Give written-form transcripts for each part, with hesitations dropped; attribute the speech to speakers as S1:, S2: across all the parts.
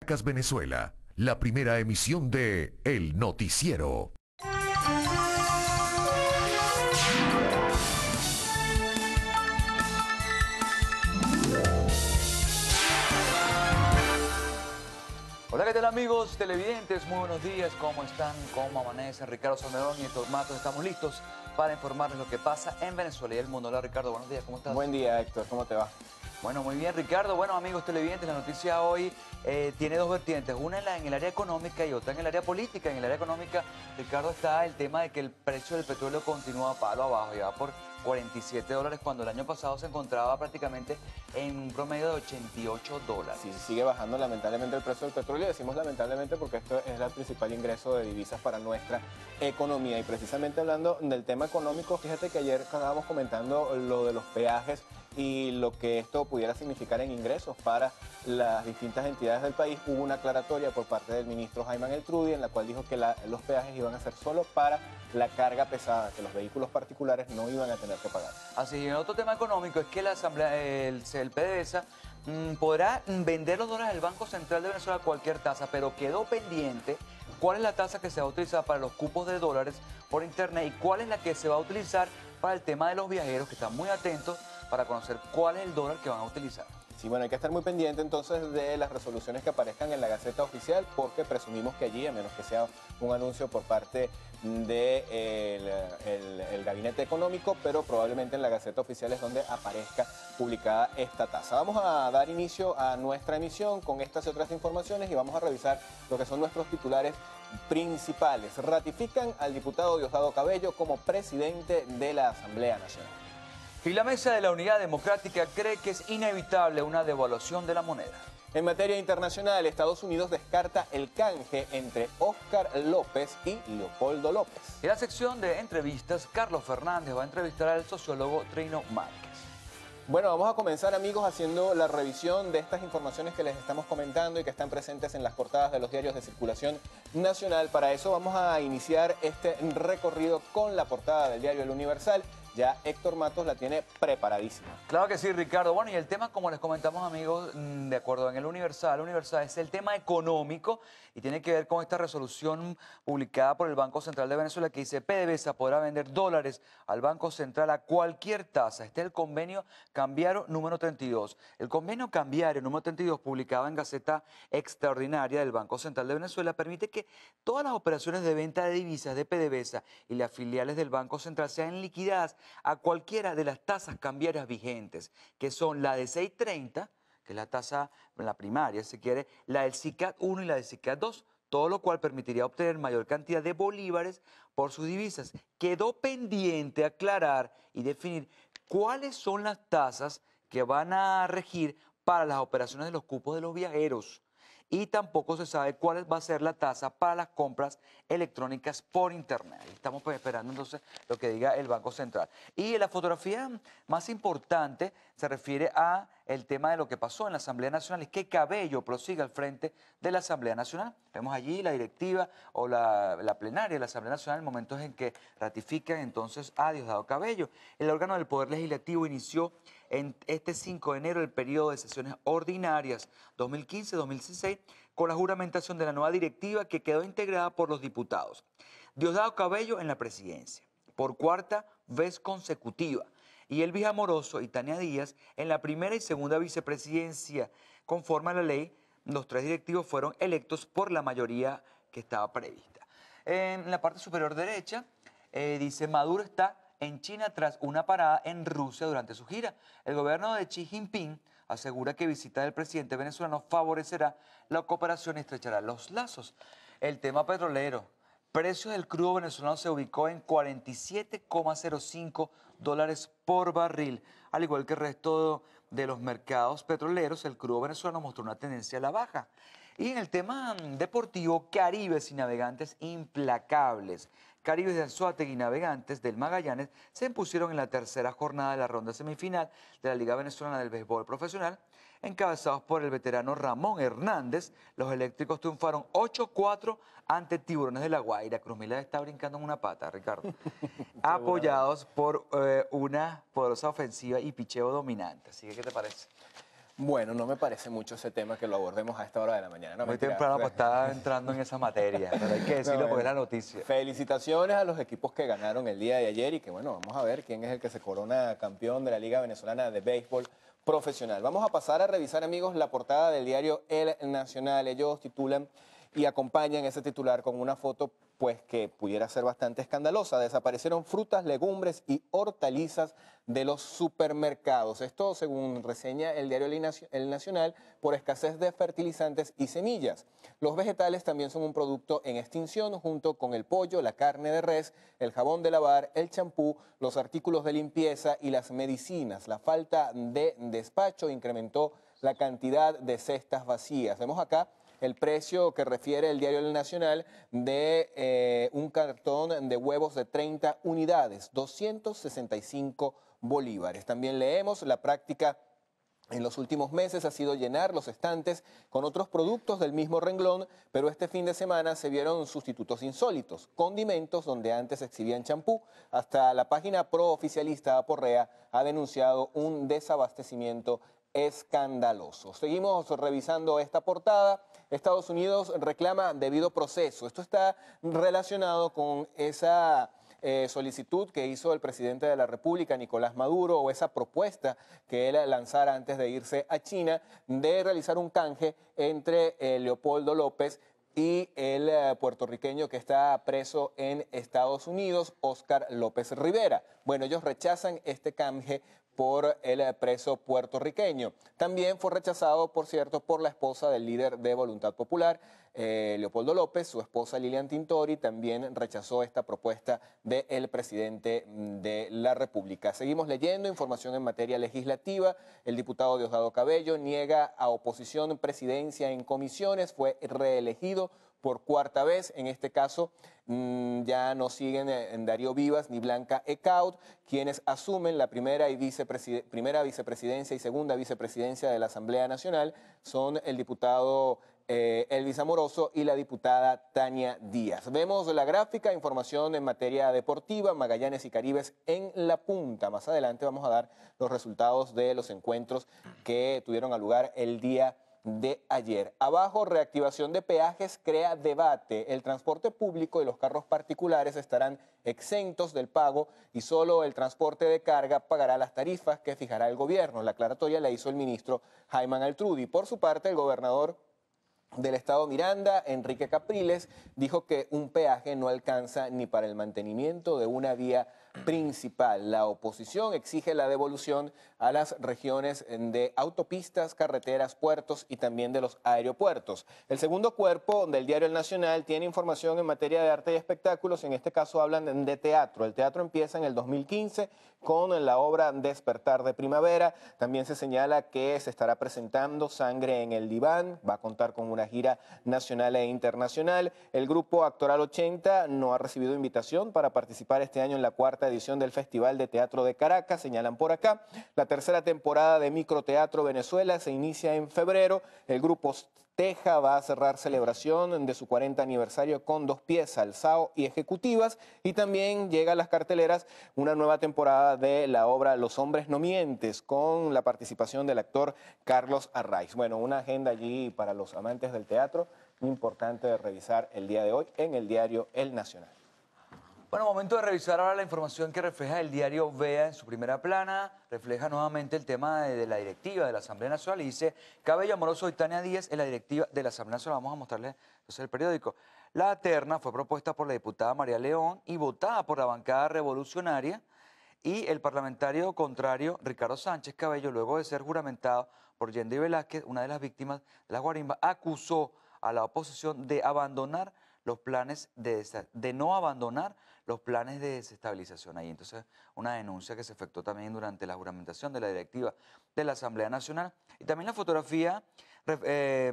S1: Caracas, Venezuela, la primera emisión de El Noticiero.
S2: Hola, ¿qué tal amigos televidentes? Muy buenos días, ¿cómo están? ¿Cómo amanecen? Ricardo Salmerón y Héctor Matos, estamos listos para informarles lo que pasa en Venezuela y el mundo. Hola Ricardo, buenos días, ¿cómo estás?
S3: Buen día, Héctor, ¿cómo te va?
S2: Bueno, muy bien Ricardo. Bueno amigos televidentes, la noticia hoy tiene dos vertientes, una en el área económica y otra en el área política. En el área económica, Ricardo, está el tema de que el precio del petróleo continúa palo abajo, ya por $47 cuando el año pasado se encontraba prácticamente en un promedio de $88.
S3: Sí, sigue bajando lamentablemente el precio del petróleo. Decimos lamentablemente porque esto es el principal ingreso de divisas para nuestra economía. Y precisamente hablando del tema económico, fíjate que ayer estábamos comentando lo de los peajes y lo que esto pudiera significar en ingresos para las distintas entidades del país. Hubo una aclaratoria por parte del ministro Jaime Geltrudi en la cual dijo que los peajes iban a ser solo para la carga pesada, que los vehículos particulares no iban a tener que pagar.
S2: Así, y el otro tema económico es que la Asamblea, el PDVSA podrá vender los dólares del Banco Central de Venezuela a cualquier tasa, pero quedó pendiente cuál es la tasa que se va a utilizar para los cupos de dólares por internet y cuál es la que se va a utilizar para el tema de los viajeros, que están muy atentos para conocer cuál es el dólar que van a utilizar.
S3: Sí, bueno, hay que estar muy pendiente entonces de las resoluciones que aparezcan en la Gaceta Oficial, porque presumimos que allí, a menos que sea un anuncio por parte del el Gabinete Económico, pero probablemente en la Gaceta Oficial es donde aparezca publicada esta tasa. Vamos a dar inicio a nuestra emisión con estas y otras informaciones y vamos a revisar lo que son nuestros titulares principales. Ratifican al diputado Diosdado Cabello como presidente de la Asamblea Nacional.
S2: Y la Mesa de la Unidad Democrática cree que es inevitable una devaluación de la moneda.
S3: En materia internacional, Estados Unidos descarta el canje entre Óscar López y Leopoldo López.
S2: En la sección de entrevistas, Carlos Fernández va a entrevistar al sociólogo Trino Márquez.
S3: Bueno, vamos a comenzar, amigos, haciendo la revisión de estas informaciones que les estamos comentando y que están presentes en las portadas de los diarios de circulación nacional. Para eso vamos a iniciar este recorrido con la portada del diario El Universal. Ya Héctor Matos la tiene preparadísima.
S2: Claro que sí, Ricardo. Bueno, y el tema, como les comentamos, amigos, de acuerdo en el Universal es el tema económico y tiene que ver con esta resolución publicada por el Banco Central de Venezuela que dice PDVSA podrá vender dólares al Banco Central a cualquier tasa. Este es el convenio cambiario número 32. El convenio cambiario número 32, publicado en Gaceta Extraordinaria del Banco Central de Venezuela, permite que todas las operaciones de venta de divisas de PDVSA y las filiales del Banco Central sean liquidadas a cualquiera de las tasas cambiarias vigentes, que son la de 6.30, que es la tasa, la primaria, si quiere, la del SICAD 1 y la del SICAD 2, todo lo cual permitiría obtener mayor cantidad de bolívares por sus divisas. Quedó pendiente aclarar y definir cuáles son las tasas que van a regir para las operaciones de los cupos de los viajeros. Y tampoco se sabe cuál va a ser la tasa para las compras electrónicas por internet. Estamos esperando entonces lo que diga el Banco Central. Y la fotografía más importante se refiere a el tema de lo que pasó en la Asamblea Nacional, es que Cabello prosigue al frente de la Asamblea Nacional. Vemos allí la directiva o la plenaria de la Asamblea Nacional en momentos en que ratifican entonces a Diosdado Cabello. El órgano del Poder Legislativo inició en este 5 de enero el periodo de sesiones ordinarias 2015-2016 con la juramentación de la nueva directiva que quedó integrada por los diputados. Diosdado Cabello en la presidencia, por cuarta vez consecutiva, y Elvis Amoroso y Tania Díaz en la primera y segunda vicepresidencia. Conforme a la ley, los tres directivos fueron electos por la mayoría que estaba prevista. En la parte superior derecha dice Maduro está en China tras una parada en Rusia durante su gira. El gobierno de Xi Jinping asegura que visita del presidente venezolano favorecerá la cooperación y estrechará los lazos. El tema petrolero. Precio del crudo venezolano se ubicó en $47,05 por barril. Al igual que el resto de los mercados petroleros, el crudo venezolano mostró una tendencia a la baja. Y en el tema deportivo, Caribes y Navegantes implacables. Caribes de Anzoátegui y Navegantes del Magallanes se impusieron en la tercera jornada de la ronda semifinal de la Liga Venezolana del Béisbol Profesional. Encabezados por el veterano Ramón Hernández, los eléctricos triunfaron 8-4 ante Tiburones de La Guaira. Cruz Mila está brincando en una pata, Ricardo. Apoyados por una poderosa ofensiva y picheo dominante. Así que, ¿qué te parece?
S3: Bueno, no me parece mucho ese tema que lo abordemos a esta hora de la mañana. No,
S2: Muy
S3: mentira.
S2: temprano pues estaba entrando en esa materia, pero hay que decirlo
S3: No,
S2: porque es la noticia.
S3: Felicitaciones a los equipos que ganaron el día de ayer y que bueno, vamos a ver quién es el que se corona campeón de la Liga Venezolana de Béisbol Profesional. Vamos a pasar a revisar, amigos, la portada del diario El Nacional. Ellos titulan y acompañan ese titular con una foto pues que pudiera ser bastante escandalosa. Desaparecieron frutas, legumbres y hortalizas de los supermercados. Esto según reseña el diario El Nacional por escasez de fertilizantes y semillas. Los vegetales también son un producto en extinción junto con el pollo, la carne de res, el jabón de lavar, el champú, los artículos de limpieza y las medicinas. La falta de despacho incrementó la cantidad de cestas vacías. Vemos acá el precio que refiere el diario El Nacional de un cartón de huevos de 30 unidades, 265 bolívares. También leemos la práctica en los últimos meses ha sido llenar los estantes con otros productos del mismo renglón, pero este fin de semana se vieron sustitutos insólitos, condimentos donde antes exhibían champú. Hasta la página pro-oficialista Aporrea ha denunciado un desabastecimiento escandaloso. Seguimos revisando esta portada. Estados Unidos reclama debido proceso. Esto está relacionado con esa solicitud que hizo el presidente de la República, Nicolás Maduro, o esa propuesta que él lanzara antes de irse a China de realizar un canje entre Leopoldo López y el puertorriqueño que está preso en Estados Unidos, Óscar López Rivera. Bueno, ellos rechazan este canje por el preso puertorriqueño. También fue rechazado, por cierto, por la esposa del líder de Voluntad Popular, Leopoldo López. Su esposa Lilian Tintori también rechazó esta propuesta del presidente de la República. Seguimos leyendo información en materia legislativa. El diputado Diosdado Cabello niega a oposición presidencia en comisiones. Fue reelegido por cuarta vez. En este caso ya no siguen en Darío Vivas ni Blanca Ecaut, quienes asumen la primera vicepresidencia y segunda vicepresidencia de la Asamblea Nacional. Son el diputado Elvis Amoroso y la diputada Tania Díaz. Vemos la gráfica, información en materia deportiva, Magallanes y Caribes en la punta. Más adelante vamos a dar los resultados de los encuentros que tuvieron lugar el día de ayer. Abajo, reactivación de peajes crea debate. El transporte público y los carros particulares estarán exentos del pago y solo el transporte de carga pagará las tarifas que fijará el gobierno. La aclaratoria la hizo el ministro Jaime Altrudi. Por su parte, el gobernador del estado Miranda, Enrique Capriles, dijo que un peaje no alcanza ni para el mantenimiento de una vía principal. La oposición exige la devolución a las regiones de autopistas, carreteras, puertos y también de los aeropuertos. El segundo cuerpo del diario El Nacional tiene información en materia de arte y espectáculos. En este caso hablan de teatro. El teatro empieza en el 2015 con la obra Despertar de Primavera. También se señala que se estará presentando Sangre en el Diván. Va a contar con una gira nacional e internacional. El grupo Actoral 80 no ha recibido invitación para participar este año en la cuarta edición del Festival de Teatro de Caracas, señalan por acá. La tercera temporada de Microteatro Venezuela se inicia en febrero. El grupo Teja va a cerrar celebración de su 40 aniversario con 2 piezas, alzao y ejecutivas. Y también llega a las carteleras una nueva temporada de la obra Los hombres no mientes, con la participación del actor Carlos Arraiz. Bueno, una agenda allí para los amantes del teatro importante de revisar el día de hoy en el diario El Nacional.
S2: Bueno, momento de revisar ahora la información que refleja el diario Vea en su primera plana. Refleja nuevamente el tema de la directiva de la Asamblea Nacional y dice: Cabello, Amoroso y Tania Díaz en la directiva de la Asamblea Nacional. Vamos a mostrarles entonces el periódico. La terna fue propuesta por la diputada María León y votada por la bancada revolucionaria, y el parlamentario contrario, Ricardo Sánchez Cabello, luego de ser juramentado por Yendi Velázquez, una de las víctimas de la guarimba, acusó a la oposición de abandonar los planes de no abandonar los planes de desestabilización. Ahí entonces una denuncia que se efectuó también durante la juramentación de la directiva de la Asamblea Nacional. Y también la fotografía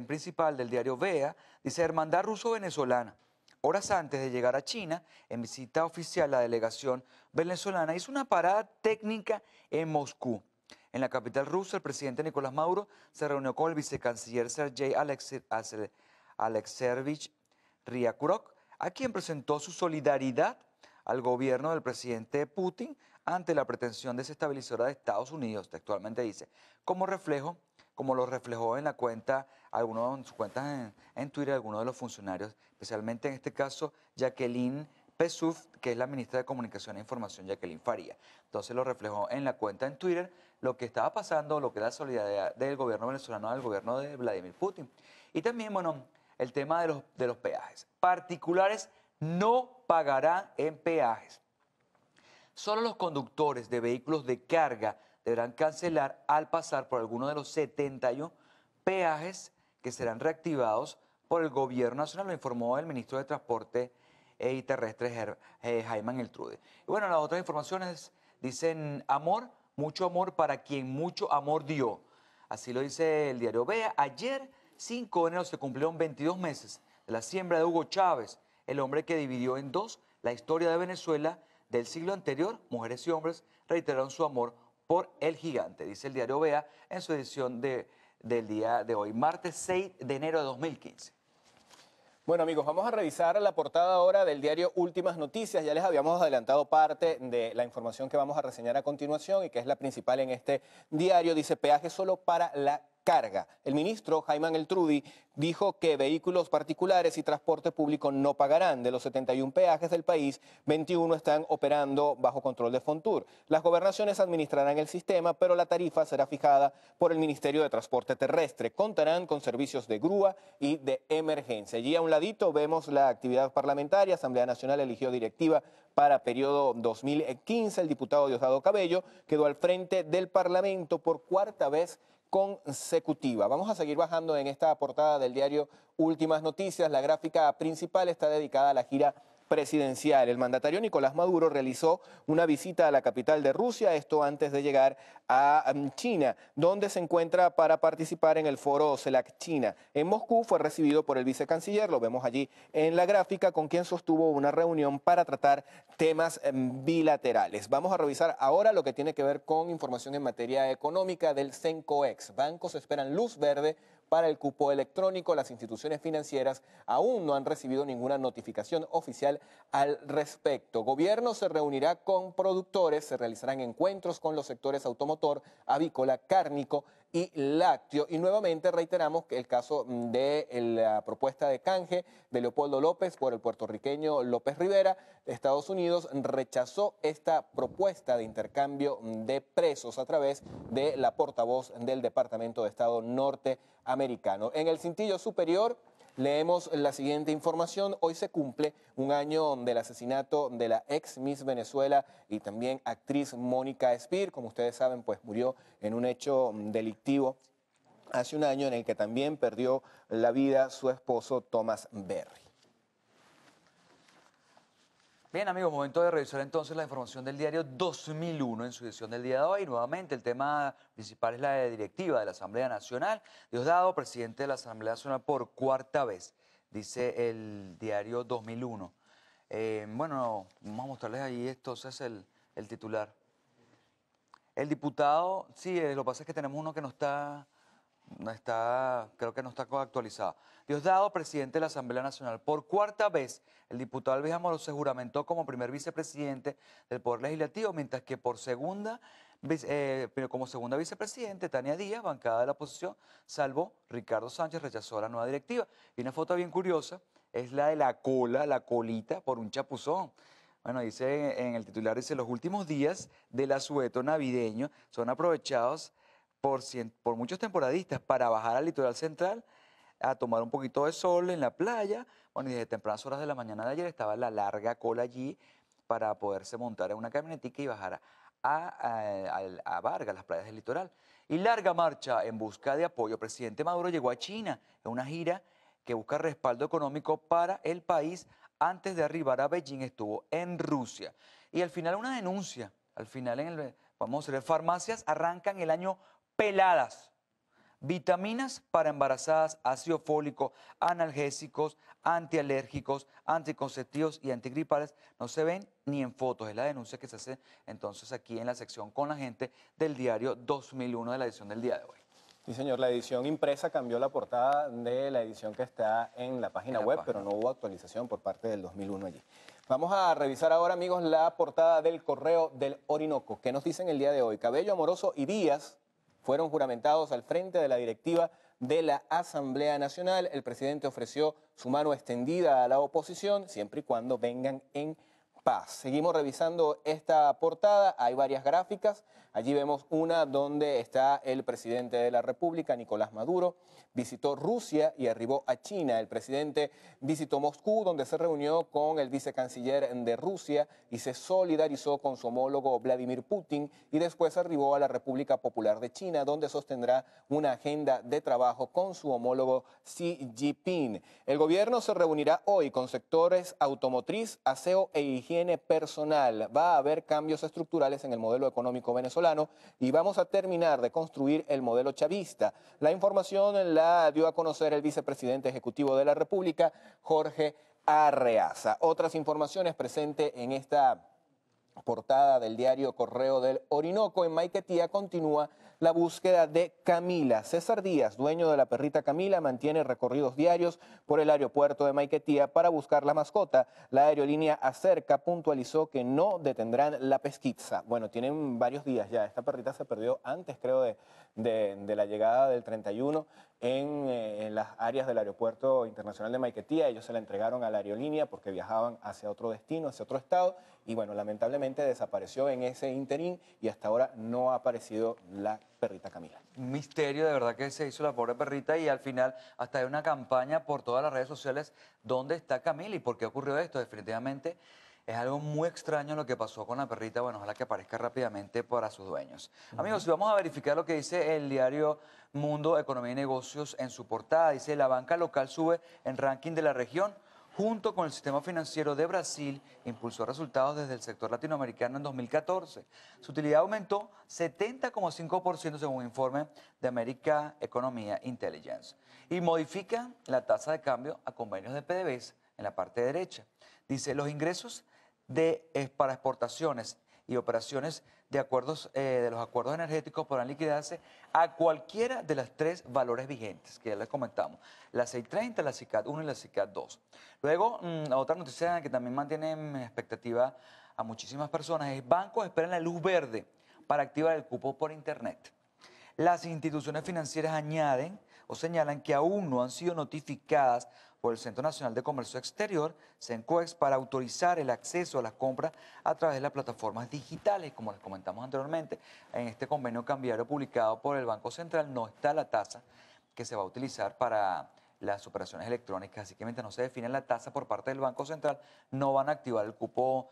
S2: principal del diario Vea dice: Hermandad Ruso-Venezolana. Horas antes de llegar a China, en visita oficial, la delegación venezolana hizo una parada técnica en Moscú. En la capital rusa, el presidente Nicolás Maduro se reunió con el vicecanciller Sergei Alexeyevich Ryabkov, a quien presentó su solidaridad al gobierno del presidente Putin ante la pretensión desestabilizadora de Estados Unidos. Textualmente dice: como reflejo como lo reflejó en la cuenta, algunos en sus cuentas en Twitter, algunos de los funcionarios, especialmente en este caso Jacqueline Pesuf, que es la ministra de Comunicación e Información, Jacqueline Faría. Entonces lo reflejó en la cuenta en Twitter lo que estaba pasando, lo que era la solidaridad del gobierno venezolano al gobierno de Vladimir Putin. Y también, bueno, el tema de los peajes. Particulares no pagarán en peajes. Solo los conductores de vehículos de carga deberán cancelar al pasar por alguno de los 71 peajes que serán reactivados por el gobierno nacional, lo informó el ministro de Transporte y Terrestre, Jaime Eltrude. Y bueno, las otras informaciones dicen amor, mucho amor para quien mucho amor dio. Así lo dice el diario Vea. Ayer, 5 de enero, se cumplieron 22 meses de la siembra de Hugo Chávez, el hombre que dividió en dos la historia de Venezuela del siglo anterior. Mujeres y hombres reiteraron su amor por el gigante, dice el diario Vea en su edición del día de hoy, martes 6 de enero de 2015.
S3: Bueno amigos, vamos a revisar la portada ahora del diario Últimas Noticias. Ya les habíamos adelantado parte de la información que vamos a reseñar a continuación y que es la principal en este diario. Dice peaje solo para la carga. El ministro Jaime Eltrude dijo que vehículos particulares y transporte público no pagarán. De los 71 peajes del país, 21 están operando bajo control de Fontur. Las gobernaciones administrarán el sistema, pero la tarifa será fijada por el Ministerio de Transporte Terrestre. Contarán con servicios de grúa y de emergencia. Allí a un ladito vemos la actividad parlamentaria. Asamblea Nacional eligió directiva para periodo 2015. El diputado Diosdado Cabello quedó al frente del Parlamento por cuarta vez consecutiva. Vamos a seguir bajando en esta portada del diario Últimas Noticias. La gráfica principal está dedicada a la gira presidencial. El mandatario Nicolás Maduro realizó una visita a la capital de Rusia, esto antes de llegar a China, donde se encuentra para participar en el foro CELAC China. En Moscú fue recibido por el vicecanciller, lo vemos allí en la gráfica, con quien sostuvo una reunión para tratar temas bilaterales. Vamos a revisar ahora lo que tiene que ver con información en materia económica del CENCOEX. Bancos esperan luz verde para el cupo electrónico. Las instituciones financieras aún no han recibido ninguna notificación oficial al respecto. Gobierno se reunirá con productores, se realizarán encuentros con los sectores automotor, avícola, cárnico y lácteo. Y nuevamente reiteramos que el caso de la propuesta de canje de Leopoldo López por el puertorriqueño López Rivera. Estados Unidos rechazó esta propuesta de intercambio de presos a través de la portavoz del Departamento de Estado norteamericano. En el cintillo superior leemos la siguiente información. Hoy se cumple un año del asesinato de la ex Miss Venezuela y también actriz Mónica Espir. Como ustedes saben, pues murió en un hecho delictivo hace un año en el que también perdió la vida su esposo Thomas Berry.
S2: Bien amigos, momento de revisar entonces la información del diario 2001 en su edición del día de hoy. Nuevamente el tema principal es la directiva de la Asamblea Nacional. Diosdado, presidente de la Asamblea Nacional por cuarta vez, dice el diario 2001. Bueno, vamos a mostrarles ahí entonces el titular. El diputado, sí, lo que pasa es que tenemos uno que no está, creo que no está actualizado. Diosdado, presidente de la Asamblea Nacional. Por cuarta vez, el diputado Alves Amorós se juramentó como primer vicepresidente del Poder Legislativo, mientras que como segunda vicepresidente, Tania Díaz, bancada de la oposición, salvo Ricardo Sánchez, rechazó la nueva directiva. Y una foto bien curiosa es la de la colita por un chapuzón. Bueno, dice en el titular, dice, los últimos días del asueto navideño son aprovechados por muchos temporadistas para bajar al litoral central a tomar un poquito de sol en la playa. Bueno, y desde tempranas horas de la mañana de ayer estaba la larga cola allí para poderse montar en una camionetica y bajar a Vargas, las playas del litoral. Y larga marcha en busca de apoyo. El presidente Maduro llegó a China en una gira que busca respaldo económico para el país. Antes de arribar a Beijing estuvo en Rusia. Y al final una denuncia. Al final, vamos a ver, farmacias arrancan el año peladas. Vitaminas para embarazadas, ácido fólico, analgésicos, antialérgicos, anticonceptivos y antigripales no se ven ni en fotos. Es la denuncia que se hace entonces aquí en la sección con la gente del diario 2001 de la edición del día de hoy.
S3: Sí, señor, la edición impresa cambió la portada de la edición que está en la página web, pero no hubo actualización por parte del 2001 allí. Vamos a revisar ahora, amigos, la portada del Correo del Orinoco. ¿Qué nos dicen el día de hoy? Cabello, Amoroso y Díaz fueron juramentados al frente de la directiva de la Asamblea Nacional. El presidente ofreció su mano extendida a la oposición, siempre y cuando vengan en paz. Seguimos revisando esta portada, hay varias gráficas. Allí vemos una donde está el presidente de la República, Nicolás Maduro, visitó Rusia y arribó a China. El presidente visitó Moscú, donde se reunió con el vicecanciller de Rusia y se solidarizó con su homólogo Vladimir Putin, y después arribó a la República Popular de China, donde sostendrá una agenda de trabajo con su homólogo Xi Jinping. El gobierno se reunirá hoy con sectores automotriz, aseo e higiene personal. Va a haber cambios estructurales en el modelo económico venezolano y vamos a terminar de construir el modelo chavista. La información la dio a conocer el vicepresidente ejecutivo de la República, Jorge Arreaza. Otras informaciones presentes en esta portada del diario Correo del Orinoco. En Maiquetía continúa la búsqueda de Camila. César Díaz, dueño de la perrita Camila, mantiene recorridos diarios por el aeropuerto de Maiquetía para buscar la mascota. La aerolínea Acerca puntualizó que no detendrán la pesquisa. Bueno, tienen varios días ya. Esta perrita se perdió antes, creo, de la llegada del 31 en las áreas del Aeropuerto Internacional de Maiquetía. Ellos se la entregaron a la aerolínea porque viajaban hacia otro destino, hacia otro estado, y bueno, lamentablemente desapareció en ese interín y hasta ahora no ha aparecido la perrita Camila.
S2: Un misterio de verdad que se hizo la pobre perrita, y al final hasta hay una campaña por todas las redes sociales: ¿dónde está Camila y por qué ocurrió esto? Definitivamente es algo muy extraño lo que pasó con la perrita. Bueno, ojalá que aparezca rápidamente para sus dueños. Amigos, si vamos a verificar lo que dice el diario Mundo, Economía y Negocios en su portada, dice: la banca local sube en ranking de la región. Junto con el sistema financiero de Brasil, impulsó resultados desde el sector latinoamericano en 2014. Su utilidad aumentó 70,5% según un informe de America Economía Intelligence. Y modifica la tasa de cambio a convenios de PDVSA en la parte derecha. Dice: los ingresos para exportaciones y operaciones de los acuerdos energéticos podrán liquidarse a cualquiera de las tres valores vigentes que ya les comentamos: la 630, la CICAT 1 y la CICAT 2. Luego, otra noticia que también mantiene en expectativa a muchísimas personas es: bancos esperan la luz verde para activar el cupo por Internet. Las instituciones financieras añaden o señalan que aún no han sido notificadas por el Centro Nacional de Comercio Exterior, CENCOEX, para autorizar el acceso a las compras a través de las plataformas digitales. Como les comentamos anteriormente, en este convenio cambiario publicado por el Banco Central no está la tasa que se va a utilizar para las operaciones electrónicas, así que mientras no se define la tasa por parte del Banco Central, no van a activar el cupo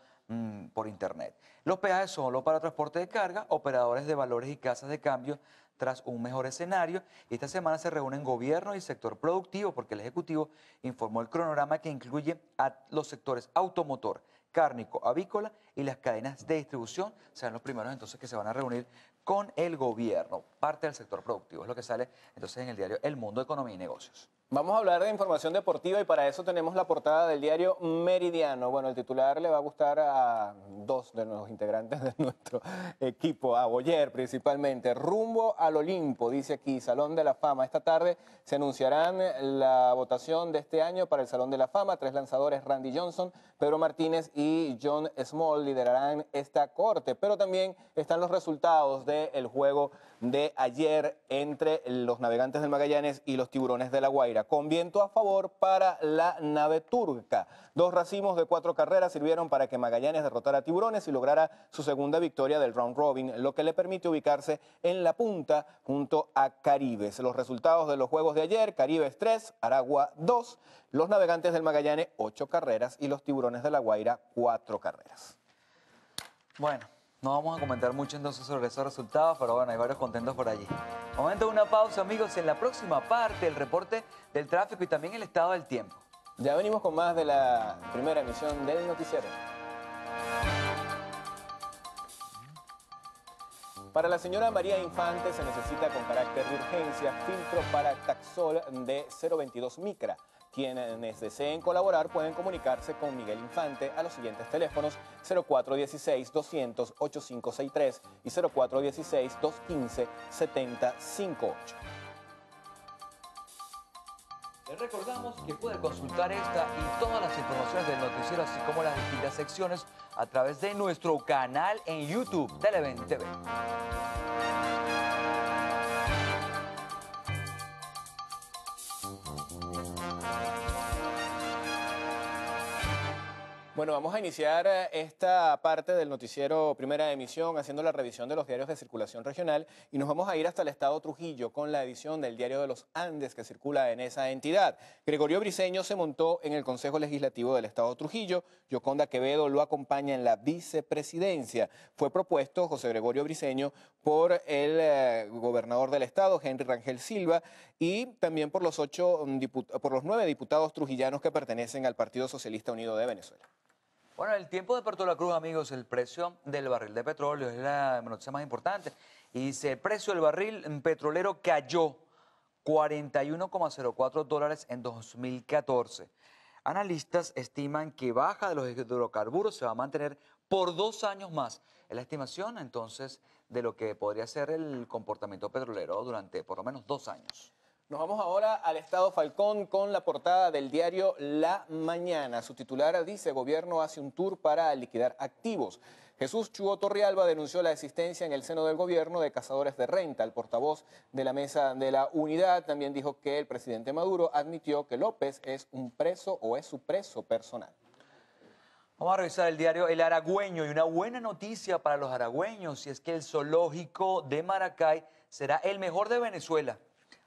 S2: por Internet. Los peajes solo para transporte de carga, operadores de valores y casas de cambio tras un mejor escenario. Y esta semana se reúnen gobierno y sector productivo, porque el Ejecutivo informó el cronograma que incluye a los sectores automotor, cárnico, avícola y las cadenas de distribución. Serán los primeros entonces que se van a reunir con el gobierno. Parte del sector productivo es lo que sale entonces en el diario El Mundo, Economía y Negocios.
S3: Vamos a hablar de información deportiva y para eso tenemos la portada del diario Meridiano. Bueno, el titular le va a gustar a dos de los integrantes de nuestro equipo, a Boyer principalmente. Rumbo al Olimpo, dice aquí, Salón de la Fama. Esta tarde se anunciarán la votación de este año para el Salón de la Fama. 3 lanzadores, Randy Johnson, Pedro Martínez y John Small, liderarán esta corte. Pero también están los resultados del juego de ayer entre los Navegantes del Magallanes y los Tiburones de La Guaira, con viento a favor para la nave turca. 2 racimos de 4 carreras sirvieron para que Magallanes derrotara a Tiburones y lograra su segunda victoria del round robin, lo que le permite ubicarse en la punta junto a Caribes. Los resultados de los juegos de ayer: Caribes 3, Aragua 2, los Navegantes del Magallanes 8 carreras y los Tiburones de La Guaira 4 carreras.
S2: Bueno, no vamos a comentar mucho entonces sobre esos resultados, pero bueno, hay varios contentos por allí. Momento de una pausa, amigos. En la próxima parte, el reporte del tráfico y también el estado del tiempo.
S3: Ya venimos con más de la primera emisión del noticiero. Para la señora María Infante se necesita con carácter de urgencia filtro para Taxol de 0,22 micra. Quienes deseen colaborar pueden comunicarse con Miguel Infante a los siguientes teléfonos: 0416-200-8563 y 0416-215-7058.
S2: Les recordamos que puede consultar esta y todas las informaciones del noticiero, así como las distintas secciones, a través de nuestro canal en YouTube, Televen TV.
S3: Bueno, vamos a iniciar esta parte del noticiero Primera Emisión haciendo la revisión de los diarios de circulación regional y nos vamos a ir hasta el estado Trujillo con la edición del Diario de los Andes que circula en esa entidad. Gregorio Briceño se montó en el Consejo Legislativo del estado Trujillo. Yoconda Quevedo lo acompaña en la vicepresidencia. Fue propuesto José Gregorio Briceño por el gobernador del estado, Henry Rangel Silva, y también por los 9 diputados trujillanos que pertenecen al Partido Socialista Unido de Venezuela.
S2: Bueno, el tiempo de Puerto La Cruz, amigos, el precio del barril de petróleo es la noticia más importante. Y dice, el precio del barril petrolero cayó 41,04 dólares en 2014. Analistas estiman que baja de los hidrocarburos se va a mantener por 2 años más. Es la estimación, entonces, de lo que podría ser el comportamiento petrolero durante por lo menos 2 años.
S3: Nos vamos ahora al estado Falcón con la portada del diario La Mañana. Su titular dice, gobierno hace un tour para liquidar activos. Jesús Chuo Torrealba denunció la existencia en el seno del gobierno de cazadores de renta. El portavoz de la mesa de la unidad también dijo que el presidente Maduro admitió que López es un preso o es su preso personal.
S2: Vamos a revisar el diario El Aragüeño y una buena noticia para los aragüeños, y es que el zoológico de Maracay será el mejor de Venezuela.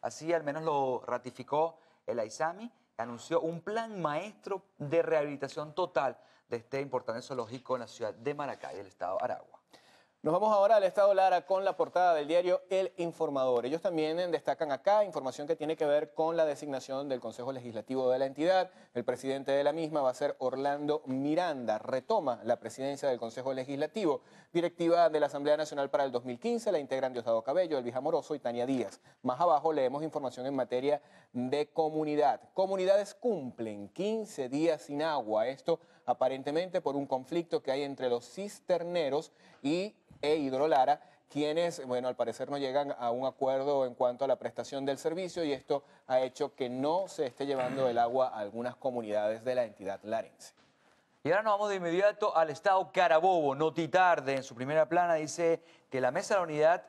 S2: Así al menos lo ratificó el AISAMI, que anunció un plan maestro de rehabilitación total de este importante zoológico en la ciudad de Maracay, del estado Aragua.
S3: Nos vamos ahora al estado Lara con la portada del diario El Informador. Ellos también destacan acá información que tiene que ver con la designación del Consejo Legislativo de la entidad. El presidente de la misma va a ser Orlando Miranda. Retoma la presidencia del Consejo Legislativo. Directiva de la Asamblea Nacional para el 2015 la integran Diosdado Cabello, Elvis Amoroso y Tania Díaz. Más abajo leemos información en materia de comunidad. Comunidades cumplen 15 días sin agua. Esto aparentemente por un conflicto que hay entre los cisterneros e Hidrolara, quienes, bueno, al parecer no llegan a un acuerdo en cuanto a la prestación del servicio y esto ha hecho que no se esté llevando el agua a algunas comunidades de la entidad larense.
S2: Y ahora nos vamos de inmediato al estado Carabobo. Notitarde en su primera plana dice que la Mesa de la Unidad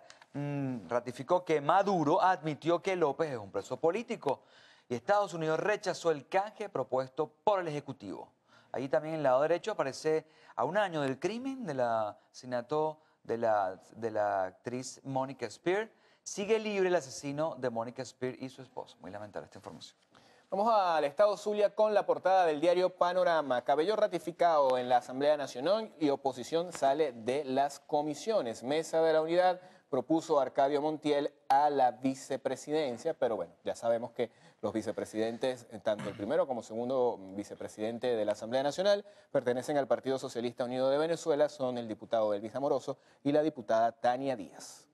S2: ratificó que Maduro admitió que López es un preso político y Estados Unidos rechazó el canje propuesto por el Ejecutivo. Ahí también en el lado derecho aparece a un año del crimen del asesinato de la actriz Mónica Spear. Sigue libre el asesino de Mónica Spear y su esposo. Muy lamentable esta información.
S3: Vamos al estado Zulia con la portada del diario Panorama. Cabello ratificado en la Asamblea Nacional y oposición sale de las comisiones. Mesa de la Unidad propuso a Arcadio Montiel a la vicepresidencia, pero bueno, ya sabemos que los vicepresidentes, tanto el primero como el segundo vicepresidente de la Asamblea Nacional, pertenecen al Partido Socialista Unido de Venezuela, son el diputado Elvis Amoroso y la diputada Tania Díaz.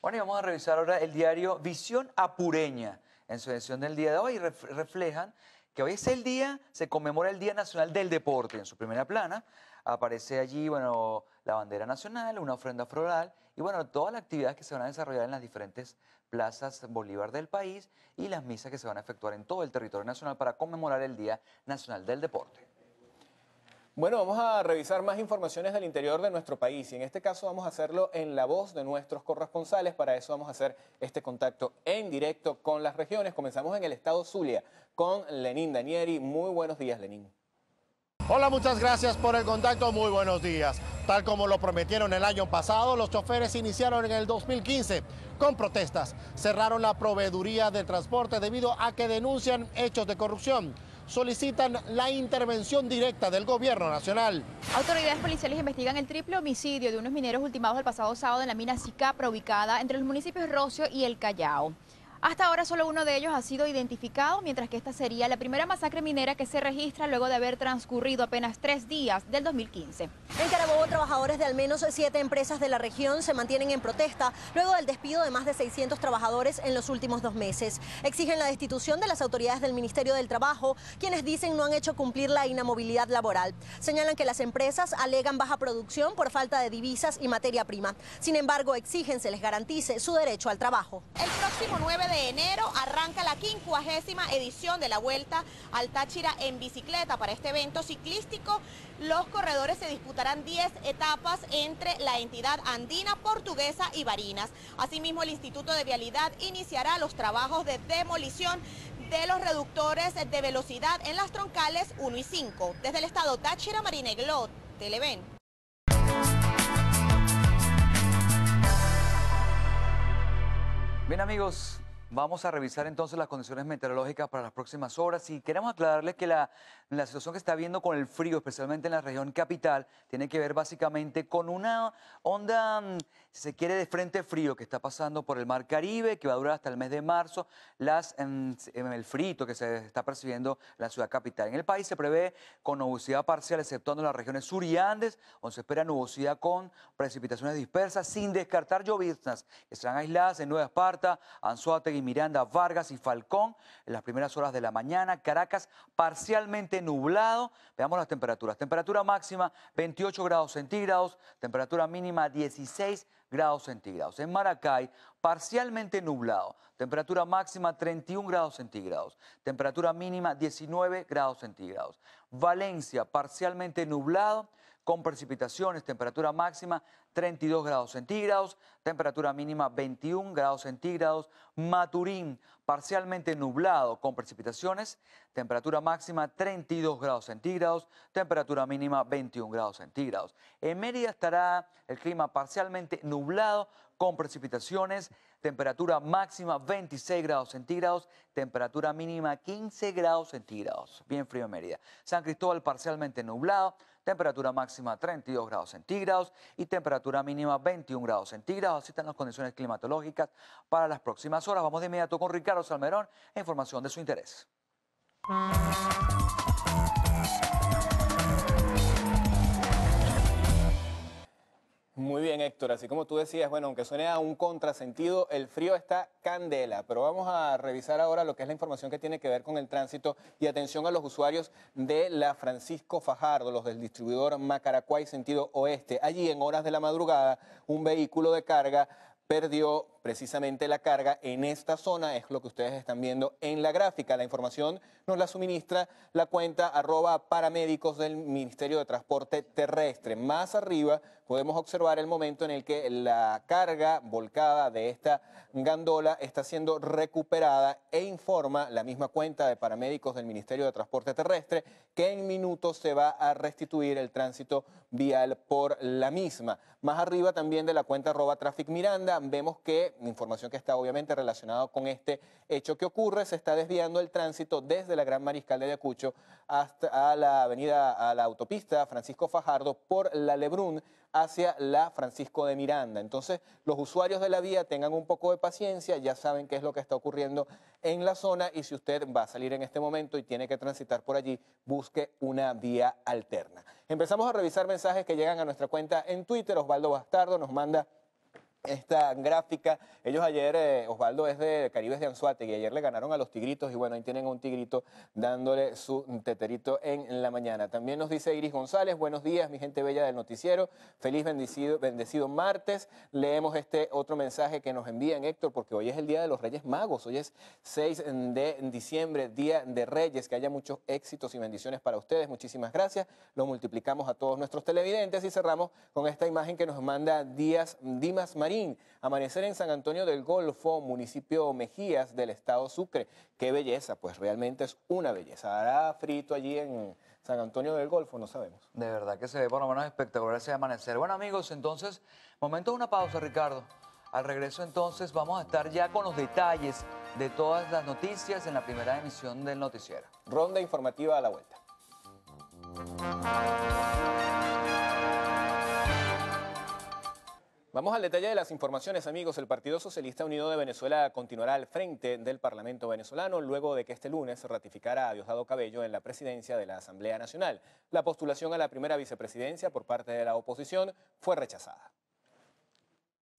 S2: Bueno, y vamos a revisar ahora el diario Visión Apureña. En su edición del día de hoy reflejan que hoy es el día, se conmemora el Día Nacional del Deporte. En su primera plana aparece allí, bueno, la bandera nacional, una ofrenda floral y, bueno, todas las actividades que se van a desarrollar en las diferentes plazas Bolívar del país y las misas que se van a efectuar en todo el territorio nacional para conmemorar el Día Nacional del Deporte.
S3: Bueno, vamos a revisar más informaciones del interior de nuestro país y en este caso vamos a hacerlo en la voz de nuestros corresponsales. Para eso vamos a hacer este contacto en directo con las regiones. Comenzamos en el estado Zulia con Lenín Danieri. Muy buenos días, Lenín.
S4: Hola, muchas gracias por el contacto, muy buenos días. Tal como lo prometieron el año pasado, los choferes iniciaron en el 2015 con protestas. Cerraron la proveeduría del transporte debido a que denuncian hechos de corrupción. Solicitan la intervención directa del gobierno nacional.
S5: Autoridades policiales investigan el triple homicidio de unos mineros ultimados el pasado sábado en la mina Sicapra, ubicada entre los municipios Rocio y El Callao. Hasta ahora solo uno de ellos ha sido identificado, mientras que esta sería la primera masacre minera que se registra luego de haber transcurrido apenas 3 días del 2015.
S6: En Carabobo, trabajadores de al menos 7 empresas de la región se mantienen en protesta luego del despido de más de 600 trabajadores en los últimos 2 meses. Exigen la destitución de las autoridades del Ministerio del Trabajo, quienes dicen no han hecho cumplir la inamovilidad laboral. Señalan que las empresas alegan baja producción por falta de divisas y materia prima. Sin embargo, exigen se les garantice su derecho al trabajo.
S7: El próximo 9 de enero arranca la 50ª edición de la Vuelta al Táchira en bicicleta. Para este evento ciclístico, los corredores se disputarán 10 etapas entre la entidad andina, portuguesa y Barinas. Asimismo, el Instituto de Vialidad iniciará los trabajos de demolición de los reductores de velocidad en las troncales 1 y 5. Desde el estado Táchira, Marina Iglot, Televen.
S2: Bien, amigos, vamos a revisar entonces las condiciones meteorológicas para las próximas horas y queremos aclararles que la situación que está viendo con el frío, especialmente en la región capital, tiene que ver básicamente con una onda, si se quiere, de frente frío que está pasando por el Mar Caribe, que va a durar hasta el mes de marzo, el frío que se está percibiendo en la ciudad capital. En el país se prevé con nubosidad parcial, exceptuando las regiones sur y Andes, donde se espera nubosidad con precipitaciones dispersas, sin descartar lloviznas que serán aisladas en Nueva Esparta, Anzoátegui, Miranda, Vargas y Falcón en las primeras horas de la mañana. Caracas parcialmente nublado. Veamos las temperaturas. Temperatura máxima 28 grados centígrados, temperatura mínima 16 grados centígrados. En Maracay parcialmente nublado, temperatura máxima 31 grados centígrados, temperatura mínima 19 grados centígrados. Valencia parcialmente nublado, con precipitaciones, temperatura máxima 32 grados centígrados, temperatura mínima 21 grados centígrados. Maturín, parcialmente nublado, con precipitaciones, temperatura máxima 32 grados centígrados, temperatura mínima 21 grados centígrados. En Mérida estará el clima parcialmente nublado, con precipitaciones, temperatura máxima 26 grados centígrados, temperatura mínima 15 grados centígrados. Bien frío en Mérida. San Cristóbal parcialmente nublado, temperatura máxima 32 grados centígrados y temperatura mínima 21 grados centígrados. Así están las condiciones climatológicas para las próximas horas. Vamos de inmediato con Ricardo Salmerón, información de su interés.
S3: Muy bien, Héctor, así como tú decías, bueno, aunque suene a un contrasentido, el frío está candela, pero vamos a revisar ahora lo que es la información que tiene que ver con el tránsito y atención a los usuarios de la Francisco Fajardo, los del distribuidor Macaracuay sentido oeste. Allí en horas de la madrugada un vehículo de carga perdió precisamente la carga en esta zona, es lo que ustedes están viendo en la gráfica. La información nos la suministra la cuenta @paramédicos del Ministerio de Transporte Terrestre. Más arriba podemos observar el momento en el que la carga volcada de esta gandola está siendo recuperada e informa la misma cuenta de paramédicos del Ministerio de Transporte Terrestre que en minutos se va a restituir el tránsito vial por la misma. Más arriba también de la cuenta @Traffic Miranda vemos que, información que está obviamente relacionada con este hecho que ocurre, se está desviando el tránsito desde la Gran Mariscal de Ayacucho hasta a la autopista Francisco Fajardo por la Lebrún hacia la Francisco de Miranda. Entonces, los usuarios de la vía tengan un poco de paciencia, ya saben qué es lo que está ocurriendo en la zona y si usted va a salir en este momento y tiene que transitar por allí, busque una vía alterna. Empezamos a revisar mensajes que llegan a nuestra cuenta en Twitter. Osvaldo Bastardo nos manda esta gráfica. Ellos ayer, Osvaldo es de Caribes de Anzoátegui, ayer le ganaron a los Tigritos y bueno, ahí tienen a un tigrito dándole su teterito en la mañana. También nos dice Iris González, buenos días mi gente bella del noticiero, feliz bendecido martes. Leemos este otro mensaje que nos envían, Héctor, porque hoy es el Día de los Reyes Magos, hoy es 6 de diciembre, Día de Reyes, que haya muchos éxitos y bendiciones para ustedes, muchísimas gracias, lo multiplicamos a todos nuestros televidentes y cerramos con esta imagen que nos manda Dimas Marín. Amanecer en San Antonio del Golfo, municipio Mejías del estado Sucre. Qué belleza, pues realmente es una belleza. ¿Hará frito allí en San Antonio del Golfo? No sabemos.
S2: De verdad que se ve por lo menos espectacular ese amanecer. Bueno, amigos, entonces, momento de una pausa, Ricardo. Al regreso, entonces, vamos a estar ya con los detalles de todas las noticias en la primera emisión del noticiero.
S3: Ronda informativa a la vuelta. Vamos al detalle de las informaciones, amigos. El Partido Socialista Unido de Venezuela continuará al frente del Parlamento venezolano luego de que este lunes se ratificara a Diosdado Cabello en la presidencia de la Asamblea Nacional. La postulación a la primera vicepresidencia por parte de la oposición fue rechazada.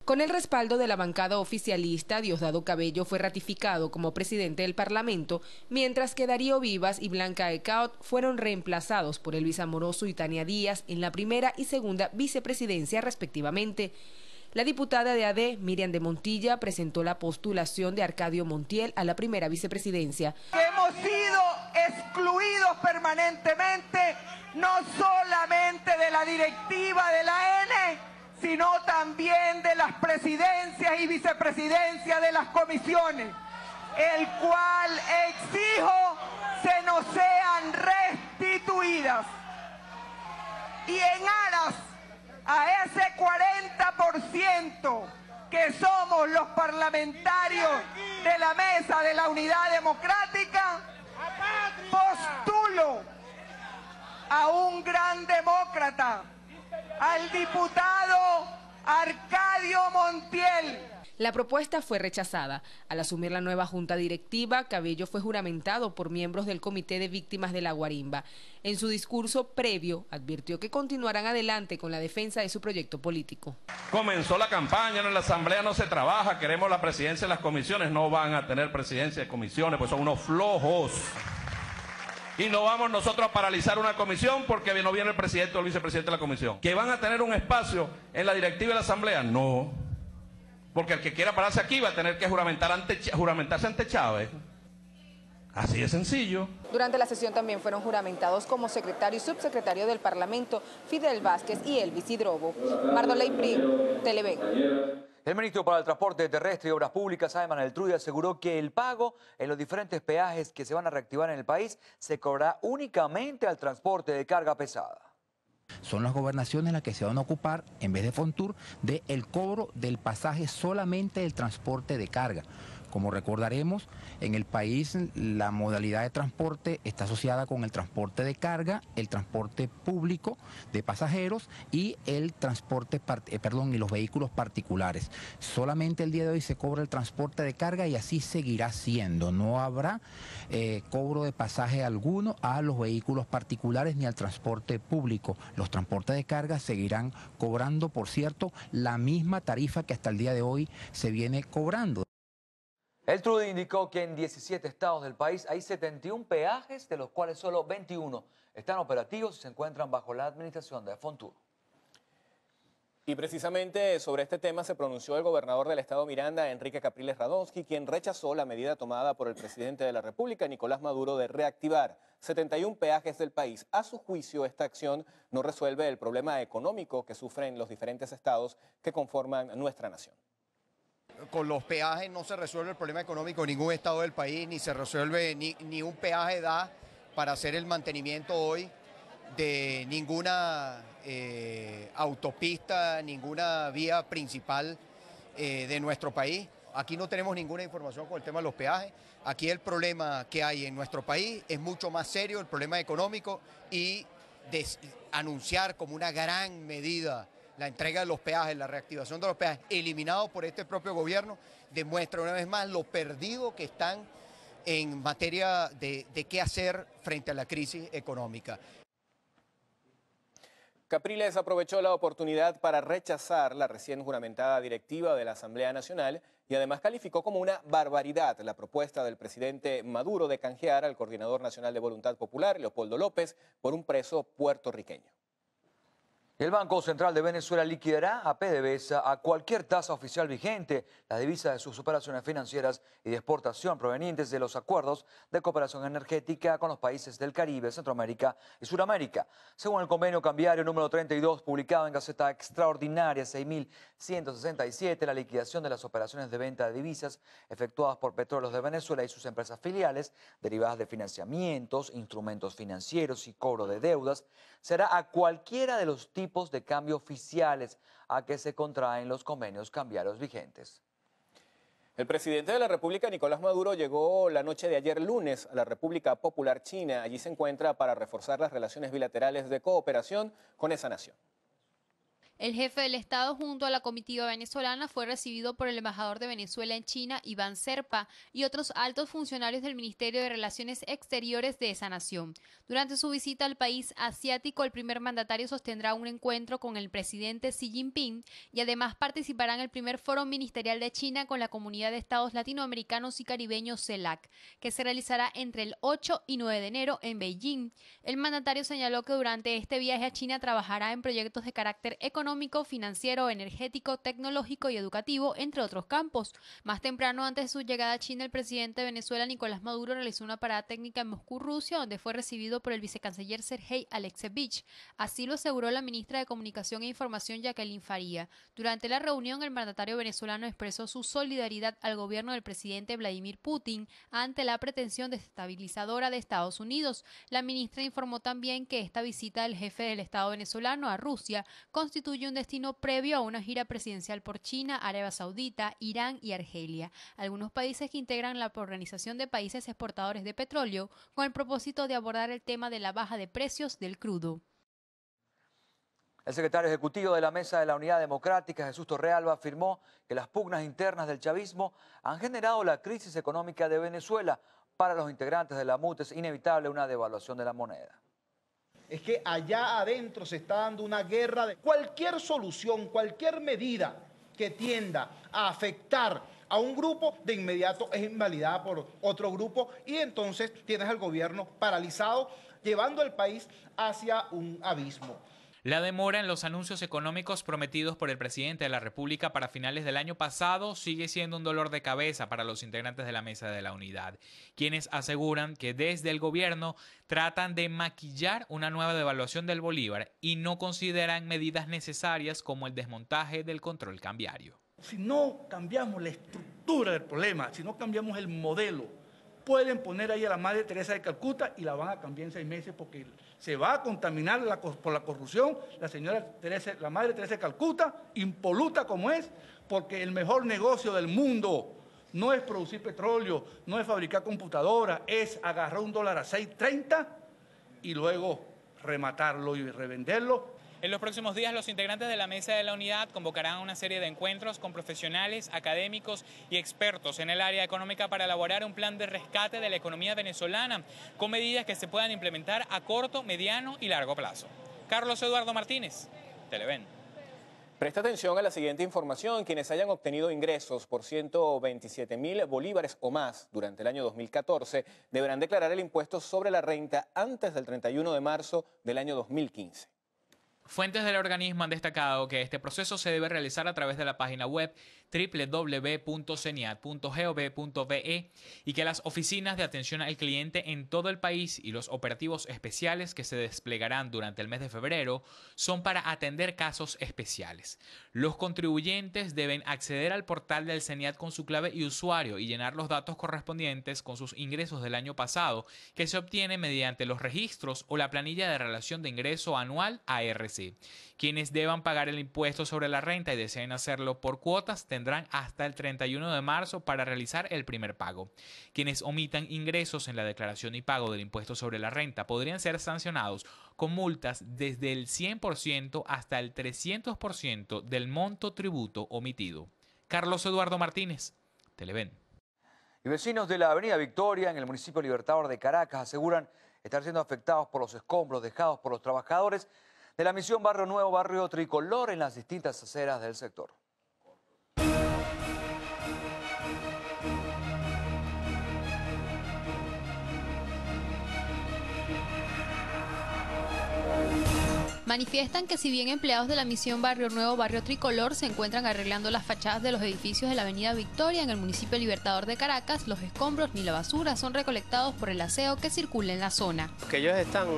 S8: Con el respaldo de la bancada oficialista, Diosdado Cabello fue ratificado como presidente del Parlamento, mientras que Darío Vivas y Blanca Ecaut fueron reemplazados por Elvis Amoroso y Tania Díaz en la primera y segunda vicepresidencia respectivamente. La diputada de AD, Miriam de Montilla, presentó la postulación de Arcadio Montiel a la primera vicepresidencia.
S9: Hemos sido excluidos permanentemente, no solamente de la directiva de la N, sino también de las presidencias y vicepresidencias de las comisiones. el cual exijo se nos sean restituidas. Y en aras a ese 40% que somos los parlamentarios de la Mesa de la Unidad Democrática, postulo a un gran demócrata, al diputado Arcadio Montiel.
S8: La propuesta fue rechazada. Al asumir la nueva junta directiva, Cabello fue juramentado por miembros del Comité de Víctimas de la Guarimba. En su discurso previo, advirtió que continuarán adelante con la defensa de su proyecto político.
S10: Comenzó la campaña, en la Asamblea no se trabaja, queremos la presidencia de las comisiones, no van a tener presidencia de comisiones, pues son unos flojos. Y no vamos nosotros a paralizar una comisión porque no viene el presidente o el vicepresidente de la comisión. ¿Que van a tener un espacio en la directiva de la Asamblea? No. Porque el que quiera pararse aquí va a tener que juramentarse ante Chávez. Así de sencillo.
S8: Durante la sesión también fueron juramentados como secretario y subsecretario del Parlamento Fidel Vázquez y Elvis Hidrobo. Mardoley Prim, Televen.
S2: El ministro para el Transporte Terrestre y Obras Públicas, Ayman El-Trudy, aseguró que el pago en los diferentes peajes que se van a reactivar en el país se cobrará únicamente al transporte de carga pesada.
S11: Son las gobernaciones las que se van a ocupar, en vez de Fontur, del cobro del pasaje solamente del transporte de carga. Como recordaremos, en el país la modalidad de transporte está asociada con el transporte de carga, el transporte público de pasajeros y el transporte, y los vehículos particulares. Solamente el día de hoy se cobra el transporte de carga y así seguirá siendo. No habrá cobro de pasaje alguno a los vehículos particulares ni al transporte público. Los transportes de carga seguirán cobrando, por cierto, la misma tarifa que hasta el día de hoy se viene cobrando.
S2: El-Trudy indicó que en 17 estados del país hay 71 peajes, de los cuales solo 21 están operativos y se encuentran bajo la administración de Fontur.
S3: Y precisamente sobre este tema se pronunció el gobernador del estado Miranda, Enrique Capriles Radonsky, quien rechazó la medida tomada por el presidente de la República, Nicolás Maduro, de reactivar 71 peajes del país. A su juicio, esta acción no resuelve el problema económico que sufren los diferentes estados que conforman nuestra nación.
S12: Con los peajes no se resuelve el problema económico en ningún estado del país, ni se resuelve, ni un peaje da para hacer el mantenimiento hoy de ninguna autopista, ninguna vía principal de nuestro país. Aquí no tenemos ninguna información con el tema de los peajes. Aquí el problema que hay en nuestro país es mucho más serio, el problema económico, y anunciar como una gran medida la entrega de los peajes, la reactivación de los peajes, eliminados por este propio gobierno, demuestra una vez más lo perdido que están en materia de qué hacer frente a la crisis económica.
S3: Capriles aprovechó la oportunidad para rechazar la recién juramentada directiva de la Asamblea Nacional y además calificó como una barbaridad la propuesta del presidente Maduro de canjear al coordinador nacional de Voluntad Popular, Leopoldo López, por un preso puertorriqueño.
S2: El Banco Central de Venezuela liquidará a PDVSA a cualquier tasa oficial vigente las divisas de sus operaciones financieras y de exportación provenientes de los acuerdos de cooperación energética con los países del Caribe, Centroamérica y Suramérica. Según el convenio cambiario número 32, publicado en Gaceta Extraordinaria 6167, la liquidación de las operaciones de venta de divisas efectuadas por Petróleos de Venezuela y sus empresas filiales, derivadas de financiamientos, instrumentos financieros y cobro de deudas, será a cualquiera de los tipos de cambio oficiales a que se contraen los convenios cambiarios vigentes.
S3: El presidente de la República, Nicolás Maduro, llegó la noche de ayer lunes a la República Popular China. Allí se encuentra para reforzar las relaciones bilaterales de cooperación con esa nación.
S13: El jefe del Estado junto a la comitiva venezolana fue recibido por el embajador de Venezuela en China, Iván Serpa, y otros altos funcionarios del Ministerio de Relaciones Exteriores de esa nación. Durante su visita al país asiático, el primer mandatario sostendrá un encuentro con el presidente Xi Jinping y además participará en el primer foro ministerial de China con la Comunidad de Estados Latinoamericanos y Caribeños CELAC, que se realizará entre el 8 y 9 de enero en Beijing. El mandatario señaló que durante este viaje a China trabajará en proyectos de carácter económico económico, financiero, energético, tecnológico y educativo, entre otros campos. Más temprano, antes de su llegada a China, el presidente de Venezuela, Nicolás Maduro, realizó una parada técnica en Moscú, Rusia, donde fue recibido por el vicecanciller Sergei Alexeyevich. Así lo aseguró la ministra de Comunicación e Información, Jacqueline Faría. Durante la reunión, el mandatario venezolano expresó su solidaridad al gobierno del presidente Vladimir Putin ante la pretensión desestabilizadora de Estados Unidos. La ministra informó también que esta visita del jefe del Estado venezolano a Rusia constituye un destino previo a una gira presidencial por China, Arabia Saudita, Irán y Argelia, algunos países que integran la Organización de Países Exportadores de Petróleo, con el propósito de abordar el tema de la baja de precios del crudo.
S2: El secretario ejecutivo de la Mesa de la Unidad Democrática, Jesús Torrealba, afirmó que las pugnas internas del chavismo han generado la crisis económica de Venezuela. Para los integrantes de la MUT es inevitable una devaluación de la moneda.
S14: Es que allá adentro se está dando una guerra de cualquier solución, cualquier medida que tienda a afectar a un grupo, de inmediato es invalidada por otro grupo y entonces tienes al gobierno paralizado, llevando al país hacia un abismo.
S15: La demora en los anuncios económicos prometidos por el presidente de la República para finales del año pasado sigue siendo un dolor de cabeza para los integrantes de la Mesa de la Unidad, quienes aseguran que desde el gobierno tratan de maquillar una nueva devaluación del bolívar y no consideran medidas necesarias como el desmontaje del control cambiario.
S14: Si no cambiamos la estructura del problema, si no cambiamos el modelo, pueden poner ahí a la Madre Teresa de Calcuta y la van a cambiar en 6 meses porque se va a contaminar por la corrupción la Madre Teresa de Calcuta, impoluta como es, porque el mejor negocio del mundo no es producir petróleo, no es fabricar computadoras, es agarrar $1 a 6.30 y luego rematarlo y revenderlo.
S15: En los próximos días, los integrantes de la Mesa de la Unidad convocarán una serie de encuentros con profesionales, académicos y expertos en el área económica para elaborar un plan de rescate de la economía venezolana, con medidas que se puedan implementar a corto, mediano y largo plazo. Carlos Eduardo Martínez, Televen.
S3: Presta atención a la siguiente información. Quienes hayan obtenido ingresos por 127.000 bolívares o más durante el año 2014 deberán declarar el impuesto sobre la renta antes del 31 de marzo del año 2015.
S15: Fuentes del organismo han destacado que este proceso se debe realizar a través de la página web www.ceniat.gov.be y que las oficinas de atención al cliente en todo el país y los operativos especiales que se desplegarán durante el mes de febrero son para atender casos especiales. Los contribuyentes deben acceder al portal del Ceniat con su clave y usuario y llenar los datos correspondientes con sus ingresos del año pasado, que se obtiene mediante los registros o la planilla de relación de ingreso anual ARC. Quienes deban pagar el impuesto sobre la renta y deseen hacerlo por cuotas tendrán hasta el 31 de marzo para realizar el primer pago. Quienes omitan ingresos en la declaración y pago del impuesto sobre la renta podrían ser sancionados con multas desde el 100% hasta el 300% del monto tributo omitido. Carlos Eduardo Martínez, Televen.
S2: Y vecinos de la avenida Victoria, en el municipio Libertador de Caracas, aseguran estar siendo afectados por los escombros dejados por los trabajadores de la misión Barrio Nuevo, Barrio Tricolor en las distintas aceras del sector.
S13: Manifiestan que si bien empleados de la misión Barrio Nuevo, Barrio Tricolor se encuentran arreglando las fachadas de los edificios de la avenida Victoria en el municipio Libertador de Caracas, los escombros ni la basura son recolectados por el aseo que circula en la zona.
S16: Que ellos están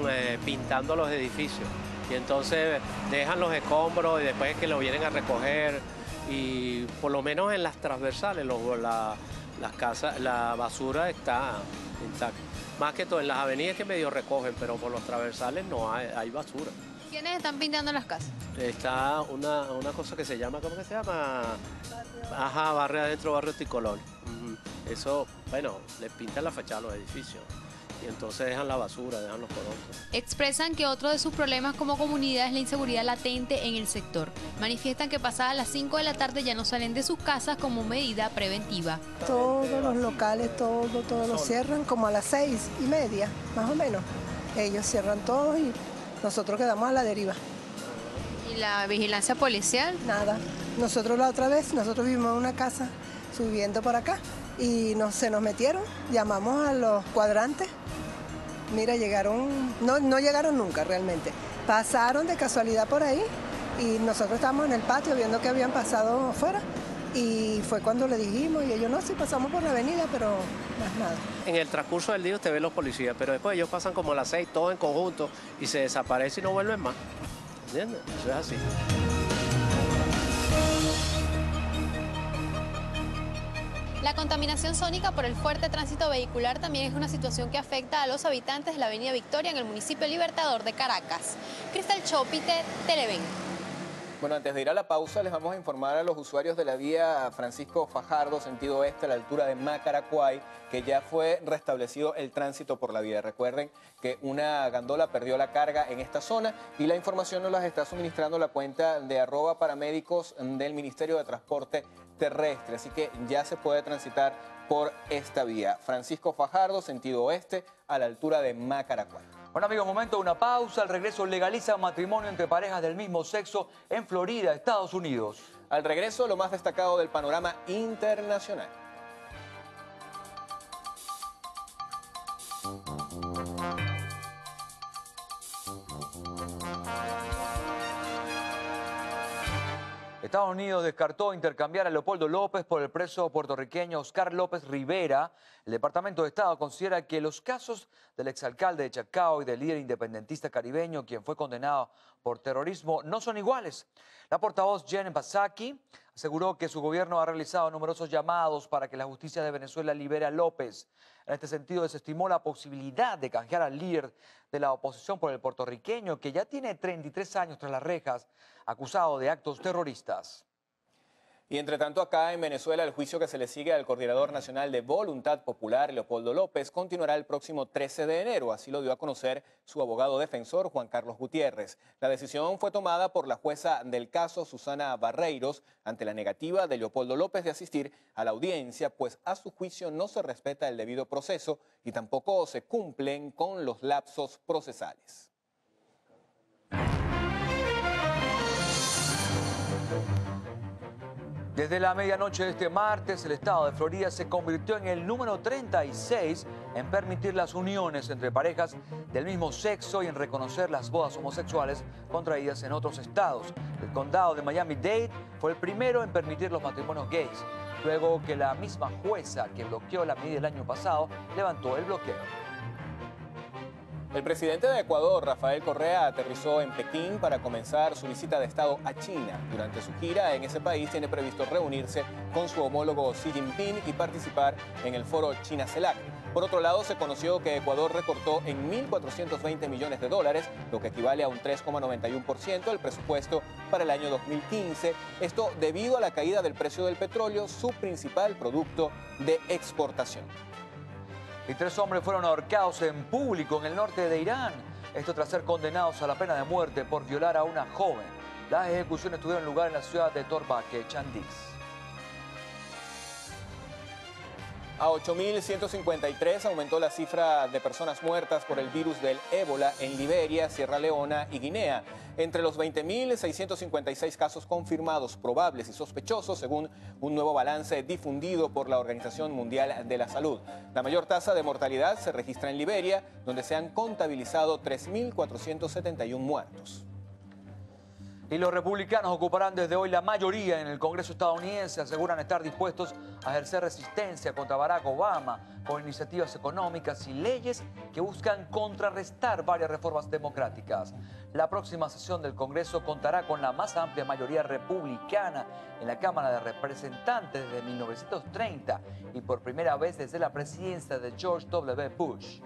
S16: pintando los edificios y entonces dejan los escombros y después que lo vienen a recoger y por lo menos en las transversales las casas, la basura está intacta. Más que todo en las avenidas que medio recogen, pero por los transversales no hay basura.
S13: ¿Quiénes están pintando las casas?
S16: Está una cosa que se llama, ¿cómo que se llama? Ajá, Barrio Adentro, Barrio Tricolor. Eso, bueno, les pintan la fachada a los edificios y entonces dejan la basura, dejan los productos.
S13: Expresan que otro de sus problemas como comunidad es la inseguridad latente en el sector. Manifiestan que pasadas las 5 de la tarde ya no salen de sus casas como medida preventiva.
S17: Todos los locales, todos los cierran como a las 6:30, más o menos. Ellos cierran todos y nosotros quedamos a la deriva.
S13: ¿Y la vigilancia policial?
S17: Nada. Nosotros la otra vez, nosotros vivimos en una casa subiendo por acá y se nos metieron, llamamos a los cuadrantes. Mira, llegaron, no llegaron nunca realmente. Pasaron de casualidad por ahí y nosotros estábamos en el patio viendo que habían pasado afuera. Y fue cuando le dijimos, y ellos no, sí pasamos por la avenida, pero más nada.
S16: En el transcurso del día usted ve los policías, pero después ellos pasan como a las 6, todos en conjunto, y se desaparecen y no vuelven más. ¿Entiendes? Eso es así.
S13: La contaminación sónica por el fuerte tránsito vehicular también es una situación que afecta a los habitantes de la avenida Victoria en el municipio Libertador de Caracas. Cristal Chopite, Televen.
S3: Bueno, antes de ir a la pausa, les vamos a informar a los usuarios de la vía Francisco Fajardo, sentido oeste, a la altura de Macaracuay, que ya fue restablecido el tránsito por la vía. Recuerden que una gandola perdió la carga en esta zona y la información nos la está suministrando la cuenta de @paramédicos del Ministerio de Transporte Terrestre. Así que ya se puede transitar por esta vía. Francisco Fajardo, sentido oeste, a la altura de Macaracuay.
S2: Bueno amigos, momento de una pausa. Al regreso legaliza matrimonio entre parejas del mismo sexo en Florida, Estados Unidos.
S3: Al regreso, lo más destacado del panorama internacional.
S2: Estados Unidos descartó intercambiar a Leopoldo López por el preso puertorriqueño Oscar López Rivera. El Departamento de Estado considera que los casos del exalcalde de Chacao y del líder independentista caribeño, quien fue condenado por terrorismo, no son iguales. La portavoz Jen Psaki aseguró que su gobierno ha realizado numerosos llamados para que la justicia de Venezuela libere a López. En este sentido, desestimó la posibilidad de canjear al líder de la oposición por el puertorriqueño, que ya tiene 33 años tras las rejas, acusado de actos terroristas.
S3: Y entre tanto, acá en Venezuela, el juicio que se le sigue al Coordinador Nacional de Voluntad Popular, Leopoldo López, continuará el próximo 13 de enero. Así lo dio a conocer su abogado defensor, Juan Carlos Gutiérrez. La decisión fue tomada por la jueza del caso, Susana Barreiros, ante la negativa de Leopoldo López de asistir a la audiencia, pues a su juicio no se respeta el debido proceso y tampoco se cumplen con los lapsos procesales.
S2: Desde la medianoche de este martes, el estado de Florida se convirtió en el número 36 en permitir las uniones entre parejas del mismo sexo y en reconocer las bodas homosexuales contraídas en otros estados. El condado de Miami-Dade fue el primero en permitir los matrimonios gays, luego que la misma jueza que bloqueó la medida el año pasado levantó el bloqueo.
S3: El presidente de Ecuador, Rafael Correa, aterrizó en Pekín para comenzar su visita de Estado a China. Durante su gira en ese país tiene previsto reunirse con su homólogo Xi Jinping y participar en el foro China-CELAC. Por otro lado, se conoció que Ecuador recortó en 1.420 millones de dólares, lo que equivale a un 3,91% del presupuesto para el año 2015. Esto debido a la caída del precio del petróleo, su principal producto de exportación.
S2: Y 3 hombres fueron ahorcados en público en el norte de Irán. Esto tras ser condenados a la pena de muerte por violar a una joven. Las ejecuciones tuvieron lugar en la ciudad de Torbaque, Chandís.
S3: A 8.153 aumentó la cifra de personas muertas por el virus del ébola en Liberia, Sierra Leona y Guinea. Entre los 20.656 casos confirmados, probables y sospechosos, según un nuevo balance difundido por la Organización Mundial de la Salud. La mayor tasa de mortalidad se registra en Liberia, donde se han contabilizado 3.471 muertos.
S2: Y los republicanos ocuparán desde hoy la mayoría en el Congreso estadounidense. Aseguran estar dispuestos a ejercer resistencia contra Barack Obama con iniciativas económicas y leyes que buscan contrarrestar varias reformas democráticas. La próxima sesión del Congreso contará con la más amplia mayoría republicana en la Cámara de Representantes desde 1930 y por primera vez desde la presidencia de George W. Bush.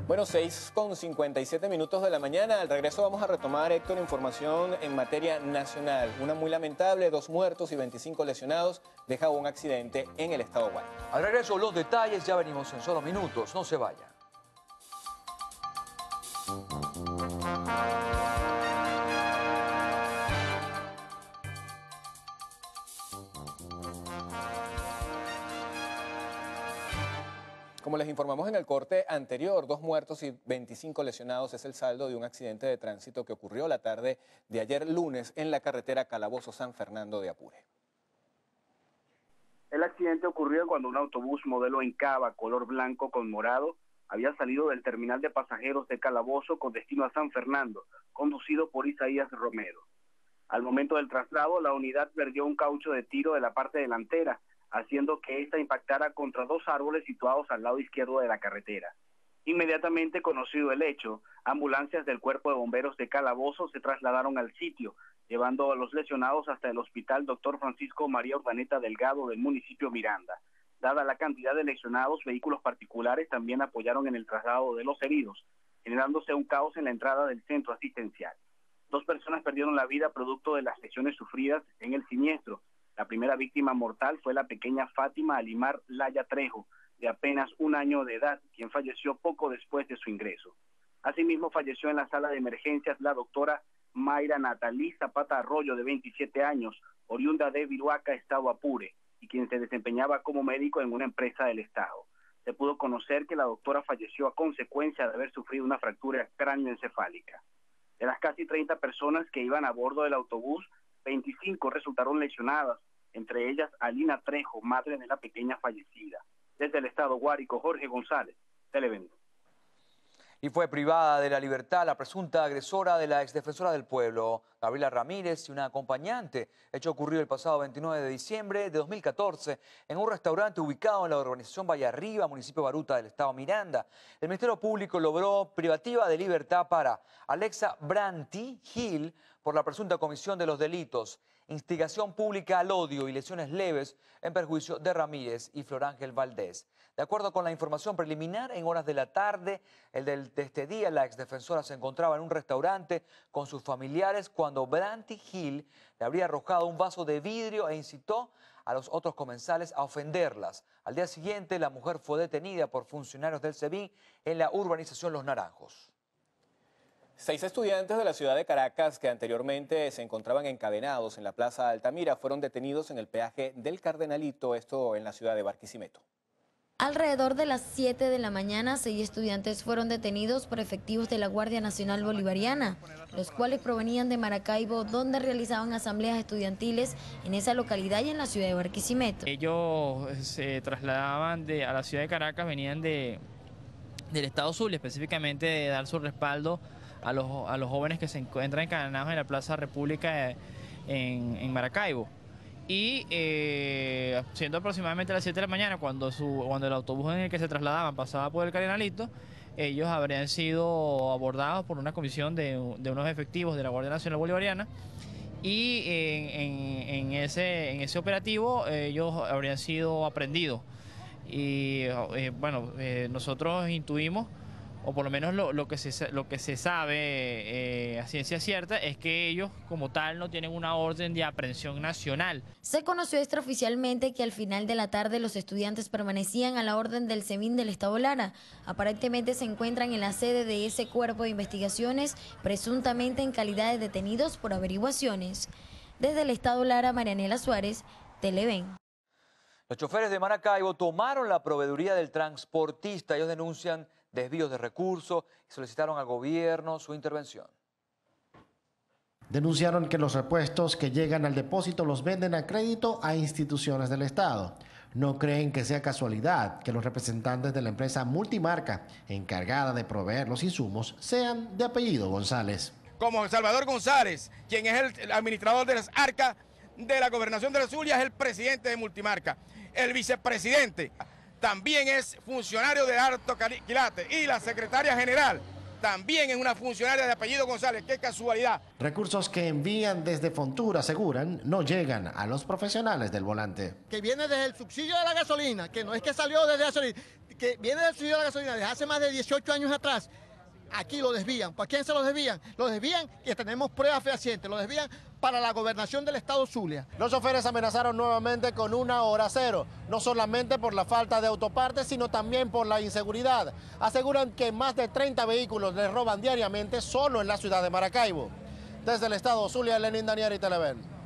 S3: Bueno, 6:57 minutos de la mañana. Al regreso vamos a retomar, Héctor, información en materia nacional. Una muy lamentable, 2 muertos y 25 lesionados deja un accidente en el estado Guárico.
S2: Al regreso los detalles, ya venimos en solo minutos, no se vayan.
S3: Como les informamos en el corte anterior, 2 muertos y 25 lesionados es el saldo de un accidente de tránsito que ocurrió la tarde de ayer lunes en la carretera Calabozo-San Fernando de Apure.
S18: El accidente ocurrió cuando un autobús modelo Encava color blanco con morado había salido del terminal de pasajeros de Calabozo con destino a San Fernando, conducido por Isaías Romero. Al momento del traslado, la unidad perdió un caucho de tiro de la parte delantera, haciendo que ésta impactara contra 2 árboles situados al lado izquierdo de la carretera. Inmediatamente conocido el hecho, ambulancias del Cuerpo de Bomberos de Calabozo se trasladaron al sitio, llevando a los lesionados hasta el Hospital Dr. Francisco María Urdaneta Delgado del municipio Miranda. Dada la cantidad de lesionados, vehículos particulares también apoyaron en el traslado de los heridos, generándose un caos en la entrada del centro asistencial. 2 personas perdieron la vida producto de las lesiones sufridas en el siniestro. La primera víctima mortal fue la pequeña Fátima Alimar Laya Trejo, de apenas 1 año de edad, quien falleció poco después de su ingreso. Asimismo, falleció en la sala de emergencias la doctora Mayra Natalí Zapata Arroyo, de 27 años, oriunda de Viruaca, estado Apure, y quien se desempeñaba como médico en una empresa del Estado. Se pudo conocer que la doctora falleció a consecuencia de haber sufrido una fractura cráneoencefálica. De las casi 30 personas que iban a bordo del autobús, 25 resultaron lesionadas, entre ellas Alina Trejo, madre de la pequeña fallecida. Desde el Estado Guárico, Jorge González, Televen.
S2: Y fue privada de la libertad la presunta agresora de la exdefensora del pueblo, Gabriela Ramírez, y una acompañante. Hecho ocurrió el pasado 29 de diciembre de 2014 en un restaurante ubicado en la urbanización Valle Arriba, municipio Baruta del estado Miranda. El Ministerio Público logró privativa de libertad para Alexa Branty Gil por la presunta comisión de los delitos, instigación pública al odio y lesiones leves en perjuicio de Ramírez y Flor Ángel Valdés. De acuerdo con la información preliminar, en horas de la tarde de este día, la exdefensora se encontraba en un restaurante con sus familiares cuando Branty Gil le habría arrojado un vaso de vidrio e incitó a los otros comensales a ofenderlas. Al día siguiente, la mujer fue detenida por funcionarios del SEBIN en la urbanización Los Naranjos.
S3: 6 estudiantes de la ciudad de Caracas que anteriormente se encontraban encadenados en la Plaza Altamira fueron detenidos en el peaje del Cardenalito, esto en la ciudad de Barquisimeto.
S19: Alrededor de las 7 de la mañana, 6 estudiantes fueron detenidos por efectivos de la Guardia Nacional Bolivariana, los cuales provenían de Maracaibo, donde realizaban asambleas estudiantiles en esa localidad y en la ciudad de Barquisimeto.
S20: Ellos se trasladaban a la ciudad de Caracas, venían del estado Zulia, específicamente de dar su respaldo a los jóvenes que se encuentran encadenados en la Plaza República en Maracaibo. Y siendo aproximadamente las 7 de la mañana, cuando el autobús en el que se trasladaban pasaba por el Cardenalito, ellos habrían sido abordados por una comisión de unos efectivos de la Guardia Nacional Bolivariana, y en ese operativo ellos habrían sido aprehendidos. Y bueno, nosotros intuimos, o por lo menos lo que se sabe a ciencia cierta, es que ellos como tal no tienen una orden de aprehensión nacional.
S19: Se conoció extraoficialmente que al final de la tarde los estudiantes permanecían a la orden del SEBIN del Estado Lara. Aparentemente se encuentran en la sede de ese cuerpo de investigaciones, presuntamente en calidad de detenidos por averiguaciones. Desde el Estado Lara, Marianela Suárez, Televen.
S2: Los choferes de Maracaibo tomaron la proveeduría del transportista. Ellos denuncian desvíos de recursos y solicitaron al gobierno su intervención.
S4: Denunciaron que los repuestos que llegan al depósito los venden a crédito a instituciones del Estado. No creen que sea casualidad que los representantes de la empresa multimarca encargada de proveer los insumos sean de apellido González.
S21: Como Salvador González, quien es el administrador de las arcas de la Gobernación de la Zulia, es el presidente de Multimarca. El vicepresidente también es funcionario de alto quilate, y la secretaria general también es una funcionaria de apellido González. ¡Qué casualidad!
S4: Recursos que envían desde Fontur, aseguran, no llegan a los profesionales del volante.
S22: Que viene desde el subsidio de la gasolina, que no es que salió desde gasolina, que viene del subsidio de la gasolina desde hace más de 18 años atrás. Aquí lo desvían. ¿Para quién se lo desvían? Lo desvían, que tenemos pruebas fehacientes, lo desvían para la gobernación del estado Zulia.
S4: Los choferes amenazaron nuevamente con una hora cero, no solamente por la falta de autopartes, sino también por la inseguridad. Aseguran que más de 30 vehículos les roban diariamente solo en la ciudad de Maracaibo. Desde el estado Zulia, Lenín Daniel y Televen.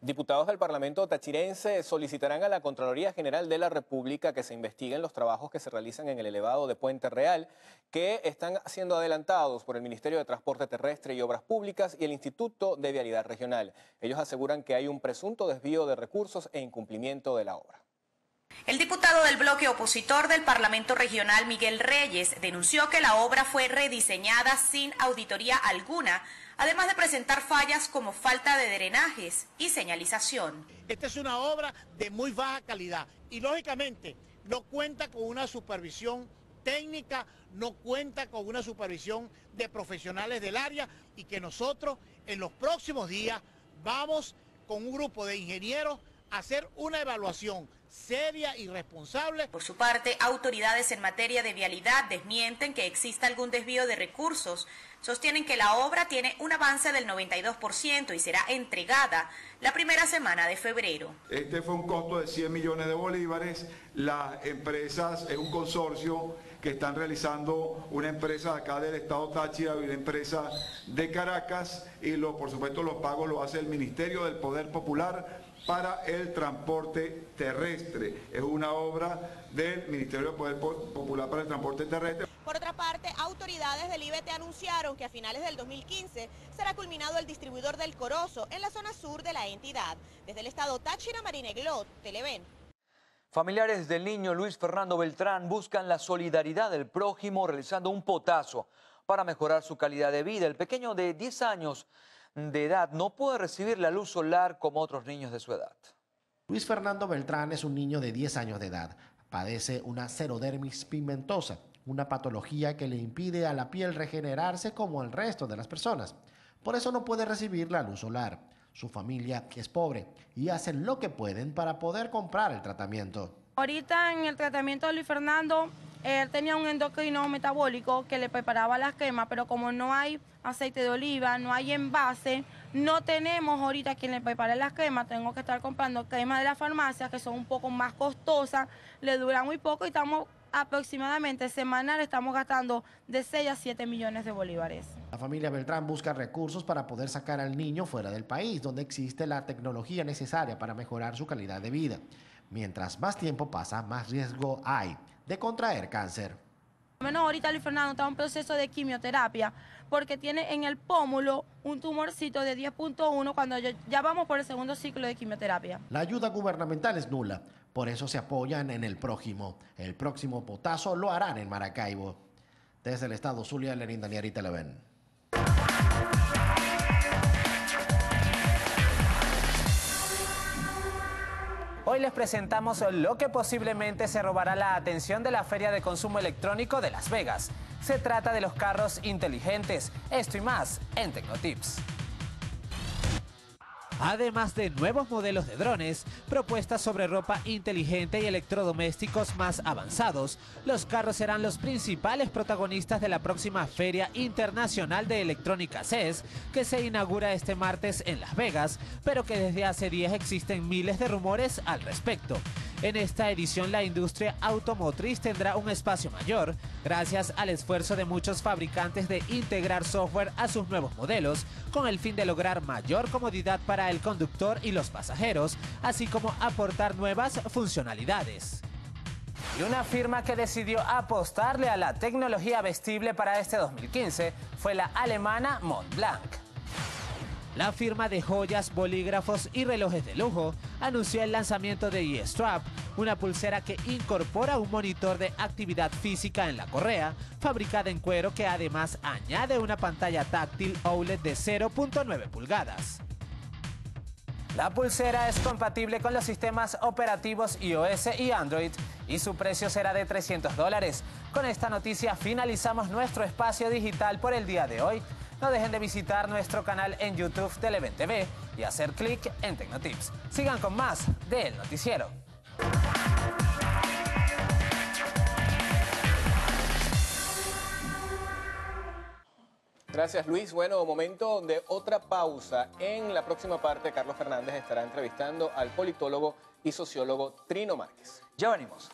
S3: Diputados del Parlamento tachirense solicitarán a la Contraloría General de la República que se investiguen los trabajos que se realizan en el elevado de Puente Real, que están siendo adelantados por el Ministerio de Transporte Terrestre y Obras Públicas y el Instituto de Vialidad Regional. Ellos aseguran que hay un presunto desvío de recursos e incumplimiento de la obra.
S1: El diputado del bloque opositor del Parlamento Regional, Miguel Reyes, denunció que la obra fue rediseñada sin auditoría alguna, además de presentar fallas como falta de drenajes y señalización.
S22: Esta es una obra de muy baja calidad y lógicamente no cuenta con una supervisión técnica, no cuenta con una supervisión de profesionales del área y que nosotros en los próximos días vamos con un grupo de ingenieros a hacer una evaluación seria y responsable.
S1: Por su parte, autoridades en materia de vialidad desmienten que exista algún desvío de recursos. Sostienen que la obra tiene un avance del 92% y será entregada la primera semana de febrero.
S5: Este fue un costo de 100 millones de bolívares. Las empresas, es un consorcio que están realizando una empresa acá del estado Táchira y una empresa de Caracas y por supuesto los pagos lo hace el Ministerio del Poder Popular para el transporte terrestre. Es una obra del Ministerio del Poder Popular para el transporte terrestre.
S7: Por otra parte, autoridades del IBT anunciaron que a finales del 2015 será culminado el distribuidor del Corozo en la zona sur de la entidad. Desde el estado Táchira, Marina Glot, Televen.
S2: Familiares del niño Luis Fernando Beltrán buscan la solidaridad del prójimo realizando un potazo para mejorar su calidad de vida. El pequeño de 10 años de edad no puede recibir la luz solar como otros niños de su edad.
S4: Luis Fernando Beltrán es un niño de 10 años de edad. Padece una xerodermis pigmentosa, una patología que le impide a la piel regenerarse como el resto de las personas. Por eso no puede recibir la luz solar. Su familia es pobre y hacen lo que pueden para poder comprar el tratamiento.
S23: Ahorita en el tratamiento de Luis Fernando, él tenía un endocrino metabólico que le preparaba las cremas, pero como no hay aceite de oliva, no hay envase, no tenemos ahorita quien le prepare las cremas, tengo que estar comprando cremas de la farmacia que son un poco más costosas, le duran muy poco y estamos aproximadamente semanal, estamos gastando de 6 a 7 millones de bolívares.
S4: La familia Beltrán busca recursos para poder sacar al niño fuera del país, donde existe la tecnología necesaria para mejorar su calidad de vida. Mientras más tiempo pasa, más riesgo hay de contraer cáncer.
S23: Menos ahorita Luis Fernando está en un proceso de quimioterapia porque tiene en el pómulo un tumorcito de 10.1 cuando ya vamos por el segundo ciclo de quimioterapia.
S4: La ayuda gubernamental es nula, por eso se apoyan en el prójimo. El próximo potazo lo harán en Maracaibo. Desde el estado Zulia, Lenín Daniel, Televen.
S24: Hoy les presentamos lo que posiblemente se robará la atención de la Feria de Consumo Electrónico de Las Vegas. Se trata de los carros inteligentes. Esto y más en Tecnotips. Además de nuevos modelos de drones, propuestas sobre ropa inteligente y electrodomésticos más avanzados, los carros serán los principales protagonistas de la próxima Feria Internacional de Electrónica CES, que se inaugura este martes en Las Vegas, pero que desde hace días existen miles de rumores al respecto. En esta edición la industria automotriz tendrá un espacio mayor, gracias al esfuerzo de muchos fabricantes de integrar software a sus nuevos modelos, con el fin de lograr mayor comodidad para el conductor y los pasajeros, así como aportar nuevas funcionalidades. Y una firma que decidió apostarle a la tecnología vestible para este 2015 fue la alemana Montblanc. La firma de joyas, bolígrafos y relojes de lujo anunció el lanzamiento de E-Strap, una pulsera que incorpora un monitor de actividad física en la correa, fabricada en cuero que además añade una pantalla táctil OLED de 0.9 pulgadas. La pulsera es compatible con los sistemas operativos iOS y Android y su precio será de $300. Con esta noticia finalizamos nuestro espacio digital por el día de hoy. No dejen de visitar nuestro canal en YouTube Televen TV y hacer clic en Tecnotips. Sigan con más del noticiero.
S3: Gracias, Luis. Bueno, momento de otra pausa. En la próxima parte, Carlos Fernández estará entrevistando al politólogo y sociólogo Trino Márquez.
S2: Ya venimos.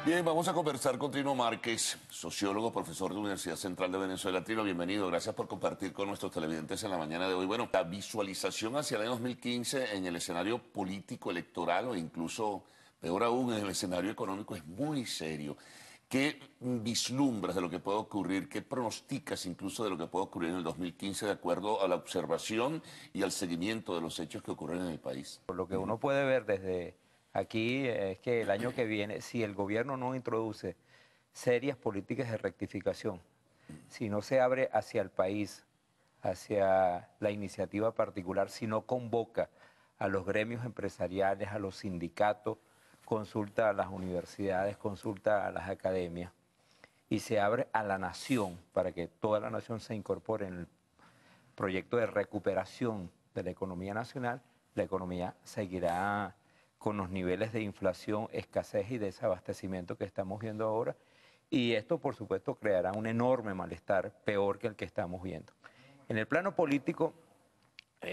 S25: Bien, vamos a conversar con Trino Márquez, sociólogo, profesor de la Universidad Central de Venezuela. Trino, bienvenido. Gracias por compartir con nuestros televidentes en la mañana de hoy. Bueno, la visualización hacia el año 2015 en el escenario político, electoral o incluso, peor aún, en el escenario económico es muy serio. ¿Qué vislumbras de lo que puede ocurrir? ¿Qué pronosticas incluso de lo que puede ocurrir en el 2015 de acuerdo a la observación y al seguimiento de los hechos que ocurren en el país?
S6: Por lo que uno puede ver desde aquí es que el año que viene, si el gobierno no introduce serias políticas de rectificación, si no se abre hacia el país, hacia la iniciativa particular, si no convoca a los gremios empresariales, a los sindicatos, consulta a las universidades, consulta a las academias y se abre a la nación para que toda la nación se incorpore en el proyecto de recuperación de la economía nacional, la economía seguirá con los niveles de inflación, escasez y desabastecimiento que estamos viendo ahora, y esto por supuesto creará un enorme malestar, peor que el que estamos viendo. En el plano político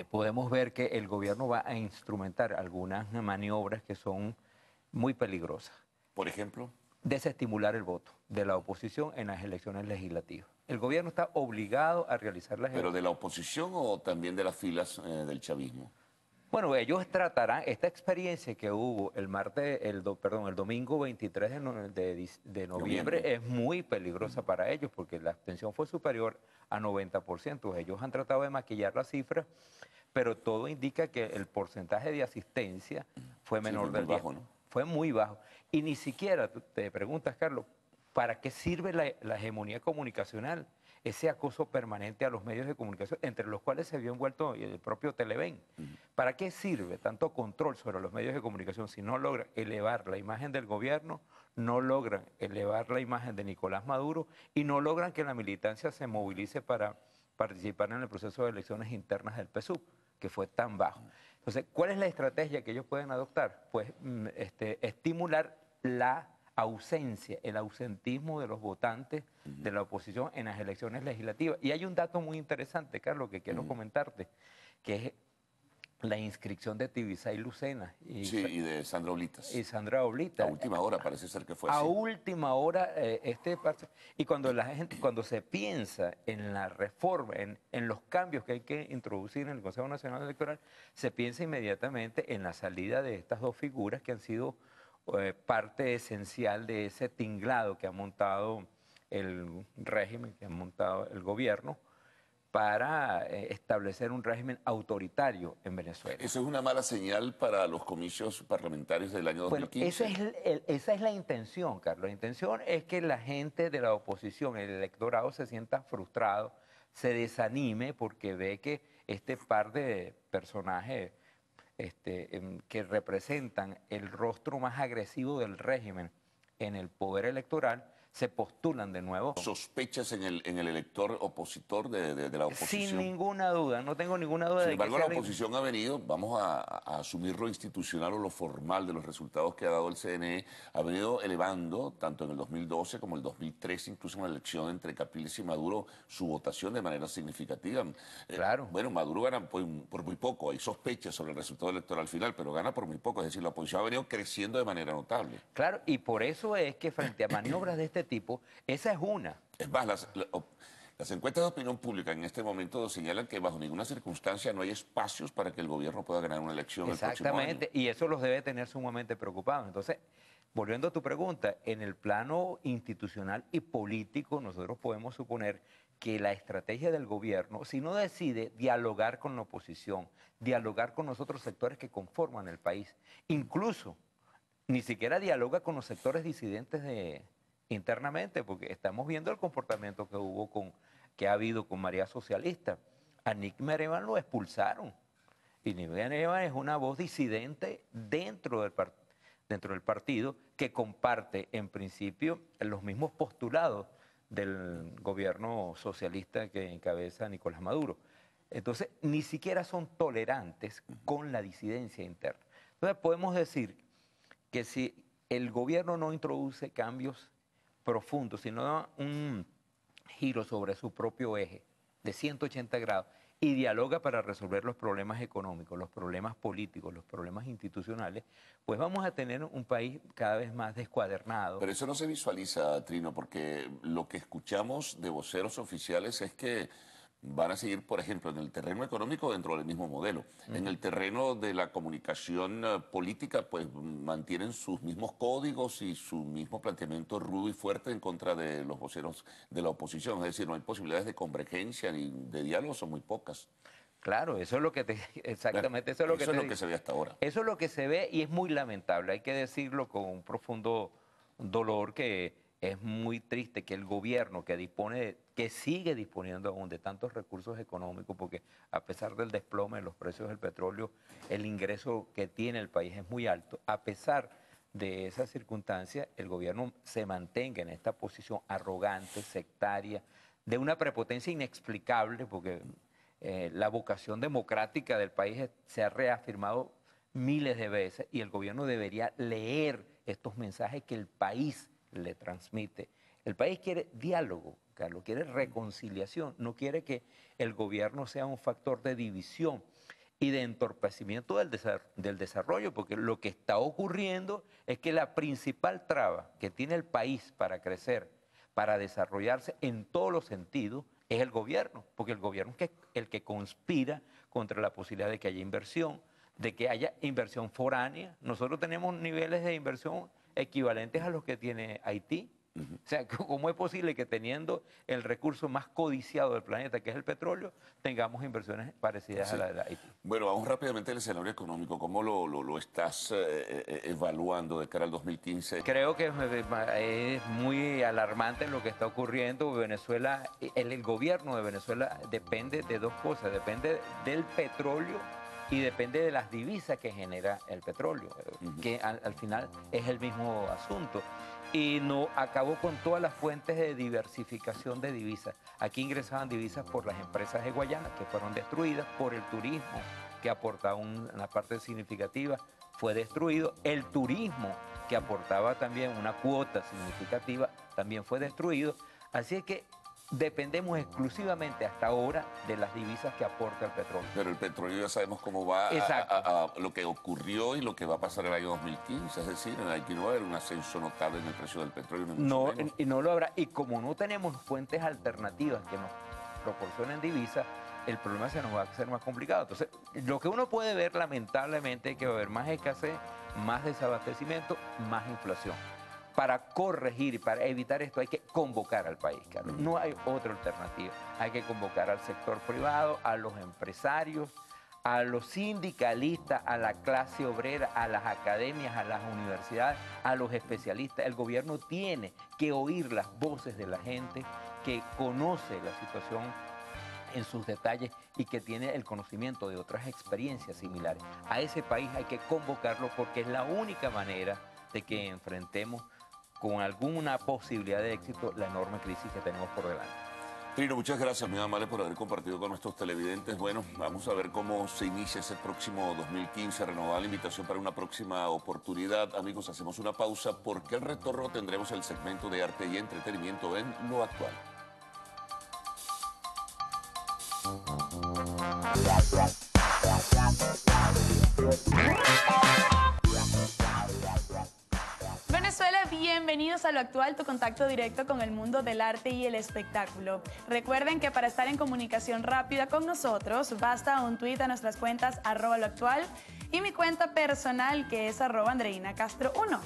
S6: podemos ver que el gobierno va a instrumentar algunas maniobras que son muy peligrosas.
S25: Por ejemplo,
S6: desestimular el voto de la oposición en las elecciones legislativas. El gobierno está obligado a realizar las
S25: ¿pero de la oposición o también de las filas del chavismo?
S6: Bueno, ellos tratarán, esta experiencia que hubo el domingo 23 de noviembre es muy peligrosa para ellos porque la abstención fue superior a 90%. Ellos han tratado de maquillar las cifras, pero todo indica que el porcentaje de asistencia fue menor del 10%. Bajo, ¿no? Fue muy bajo. Y ni siquiera, te preguntas, Carlos, ¿para qué sirve la hegemonía comunicacional? Ese acoso permanente a los medios de comunicación, entre los cuales se vio envuelto el propio Televen. ¿Para qué sirve tanto control sobre los medios de comunicación si no logran elevar la imagen del gobierno, no logran elevar la imagen de Nicolás Maduro y no logran que la militancia se movilice para participar en el proceso de elecciones internas del PSUV, que fue tan bajo? Entonces, ¿cuál es la estrategia que ellos pueden adoptar? Pues estimular la ausencia, el ausentismo de los votantes de la oposición en las elecciones legislativas. Y hay un dato muy interesante, Carlos, que quiero comentarte, que es la inscripción de Tibisay Lucena.
S25: Y de Sandra Oblitas.
S6: Y Sandra Oblitas.
S25: A última hora, parece ser que fue
S6: así.
S25: A
S6: última hora, y cuando se piensa en la reforma, en los cambios que hay que introducir en el Consejo Nacional Electoral, se piensa inmediatamente en la salida de estas dos figuras que han sido parte esencial de ese tinglado que ha montado el régimen, que ha montado el gobierno, para establecer un régimen autoritario en Venezuela.
S25: ¿Eso es una mala señal para los comicios parlamentarios del año 2015?
S6: Bueno, esa es la intención, Carlos. La intención es que la gente de la oposición, el electorado, se sienta frustrado, se desanime porque ve que este par de personajes que representan el rostro más agresivo del régimen en el poder electoral, se postulan de nuevo.
S25: ¿Sospechas en el elector opositor de la oposición?
S6: Sin ninguna duda, no tengo ninguna duda.
S25: Sin embargo, la oposición ha venido, vamos a asumir lo institucional o lo formal de los resultados que ha dado el CNE, ha venido elevando, tanto en el 2012 como en el 2013, incluso en la elección entre Capriles y Maduro, su votación de manera significativa.
S6: Claro.
S25: Bueno, Maduro gana por muy poco, hay sospechas sobre el resultado electoral final, pero gana por muy poco, es decir, la oposición ha venido creciendo de manera notable.
S6: Claro, y por eso es que frente a maniobras de este tipo, esa es una.
S25: Es más, las encuestas de opinión pública en este momento señalan que bajo ninguna circunstancia no hay espacios para que el gobierno pueda ganar una elección el próximo año.
S6: Exactamente, y eso los debe tener sumamente preocupados. Entonces, volviendo a tu pregunta, en el plano institucional y político, nosotros podemos suponer que la estrategia del gobierno, si no decide dialogar con la oposición, dialogar con los otros sectores que conforman el país, incluso ni siquiera dialoga con los sectores disidentes internamente, porque estamos viendo el comportamiento que ha habido con María Socialista. A Nick Merevan lo expulsaron. Y Nick Merevan es una voz disidente dentro del partido que comparte, en principio, los mismos postulados del gobierno socialista que encabeza Nicolás Maduro. Entonces, ni siquiera son tolerantes con la disidencia interna. Entonces, podemos decir que si el gobierno no introduce cambios profundo, sino un giro sobre su propio eje de 180 grados y dialoga para resolver los problemas económicos, los problemas políticos, los problemas institucionales, pues vamos a tener un país cada vez más descuadernado.
S25: Pero eso no se visualiza, Trino, porque lo que escuchamos de voceros oficiales es que van a seguir, por ejemplo, en el terreno económico dentro del mismo modelo. En el terreno de la comunicación política, pues mantienen sus mismos códigos y su mismo planteamiento rudo y fuerte en contra de los voceros de la oposición. Es decir, no hay posibilidades de convergencia ni de diálogo, son muy pocas.
S6: Claro, eso es lo que exactamente, eso es lo que
S25: se ve hasta ahora.
S6: Eso es lo que se ve y es muy lamentable, hay que decirlo con un profundo dolor, que es muy triste que el gobierno que sigue disponiendo aún de tantos recursos económicos, porque a pesar del desplome de los precios del petróleo, el ingreso que tiene el país es muy alto. A pesar de esa circunstancia, el gobierno se mantenga en esta posición arrogante, sectaria, de una prepotencia inexplicable, porque la vocación democrática del país se ha reafirmado miles de veces y el gobierno debería leer estos mensajes que el país le transmite. El país quiere diálogo, Carlos, quiere reconciliación, no quiere que el gobierno sea un factor de división y de entorpecimiento del desarrollo, porque lo que está ocurriendo es que la principal traba que tiene el país para crecer, para desarrollarse en todos los sentidos, es el gobierno, porque el gobierno es el que conspira contra la posibilidad de que haya inversión, de que haya inversión foránea. Nosotros tenemos niveles de inversión equivalentes a los que tiene Haití. O sea, ¿cómo es posible que teniendo el recurso más codiciado del planeta, que es el petróleo, tengamos inversiones parecidas a la de Haití?
S25: Bueno, vamos rápidamente al escenario económico. ¿Cómo lo estás evaluando de cara al 2015?
S6: Creo que es muy alarmante lo que está ocurriendo. Venezuela, el gobierno de Venezuela depende de dos cosas. Depende del petróleo y depende de las divisas que genera el petróleo, que al final es el mismo asunto. Y no acabó con todas las fuentes de diversificación de divisas. Aquí ingresaban divisas por las empresas de Guayana, que fueron destruidas, por el turismo, que aportaba una parte significativa, fue destruido. El turismo, que aportaba también una cuota significativa, también fue destruido. Así es que dependemos exclusivamente hasta ahora de las divisas que aporta el petróleo.
S25: Pero el petróleo ya sabemos cómo va a lo que ocurrió y lo que va a pasar el año 2015. Es decir, en Haití no va a haber un ascenso notable en el precio del petróleo.
S6: No, y no lo habrá. Y como no tenemos fuentes alternativas que nos proporcionen divisas, el problema se nos va a hacer más complicado. Entonces, lo que uno puede ver, lamentablemente, es que va a haber más escasez, más desabastecimiento, más inflación. Para corregir y para evitar esto hay que convocar al país, Carlos. No hay otra alternativa. Hay que convocar al sector privado, a los empresarios, a los sindicalistas, a la clase obrera, a las academias, a las universidades, a los especialistas. El gobierno tiene que oír las voces de la gente que conoce la situación en sus detalles y que tiene el conocimiento de otras experiencias similares. A ese país hay que convocarlo porque es la única manera de que enfrentemos con alguna posibilidad de éxito la enorme crisis que tenemos por delante.
S25: Trino, muchas gracias, muy amable por haber compartido con nuestros televidentes. Bueno, vamos a ver cómo se inicia ese próximo 2015, renovada la invitación para una próxima oportunidad. Amigos, hacemos una pausa porque al retorno tendremos el segmento de arte y entretenimiento en Lo Actual.
S8: Venezuela, bienvenidos a Lo Actual, tu contacto directo con el mundo del arte y el espectáculo. Recuerden que para estar en comunicación rápida con nosotros, basta un tuit a nuestras cuentas @loactual y mi cuenta personal que es @AndreinaCastro1.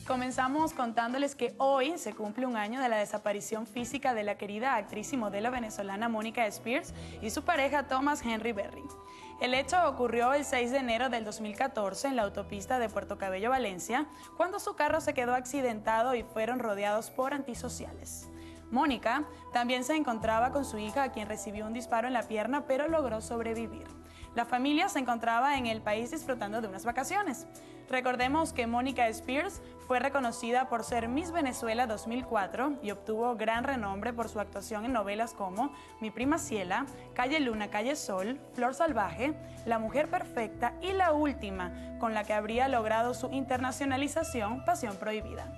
S8: Comenzamos contándoles que hoy se cumple un año de la desaparición física de la querida actriz y modelo venezolana Mónica Spears y su pareja Thomas Henry Berry. El hecho ocurrió el 6 de enero del 2014 en la autopista de Puerto Cabello, Valencia, cuando su carro se quedó accidentado y fueron rodeados por antisociales. Mónica también se encontraba con su hija, a quien recibió un disparo en la pierna, pero logró sobrevivir. La familia se encontraba en el país disfrutando de unas vacaciones. Recordemos que Mónica Spears fue reconocida por ser Miss Venezuela 2004 y obtuvo gran renombre por su actuación en novelas como Mi prima Ciela, Calle Luna, Calle Sol, Flor Salvaje, La mujer perfecta y la última, con la que habría logrado su internacionalización, Pasión prohibida.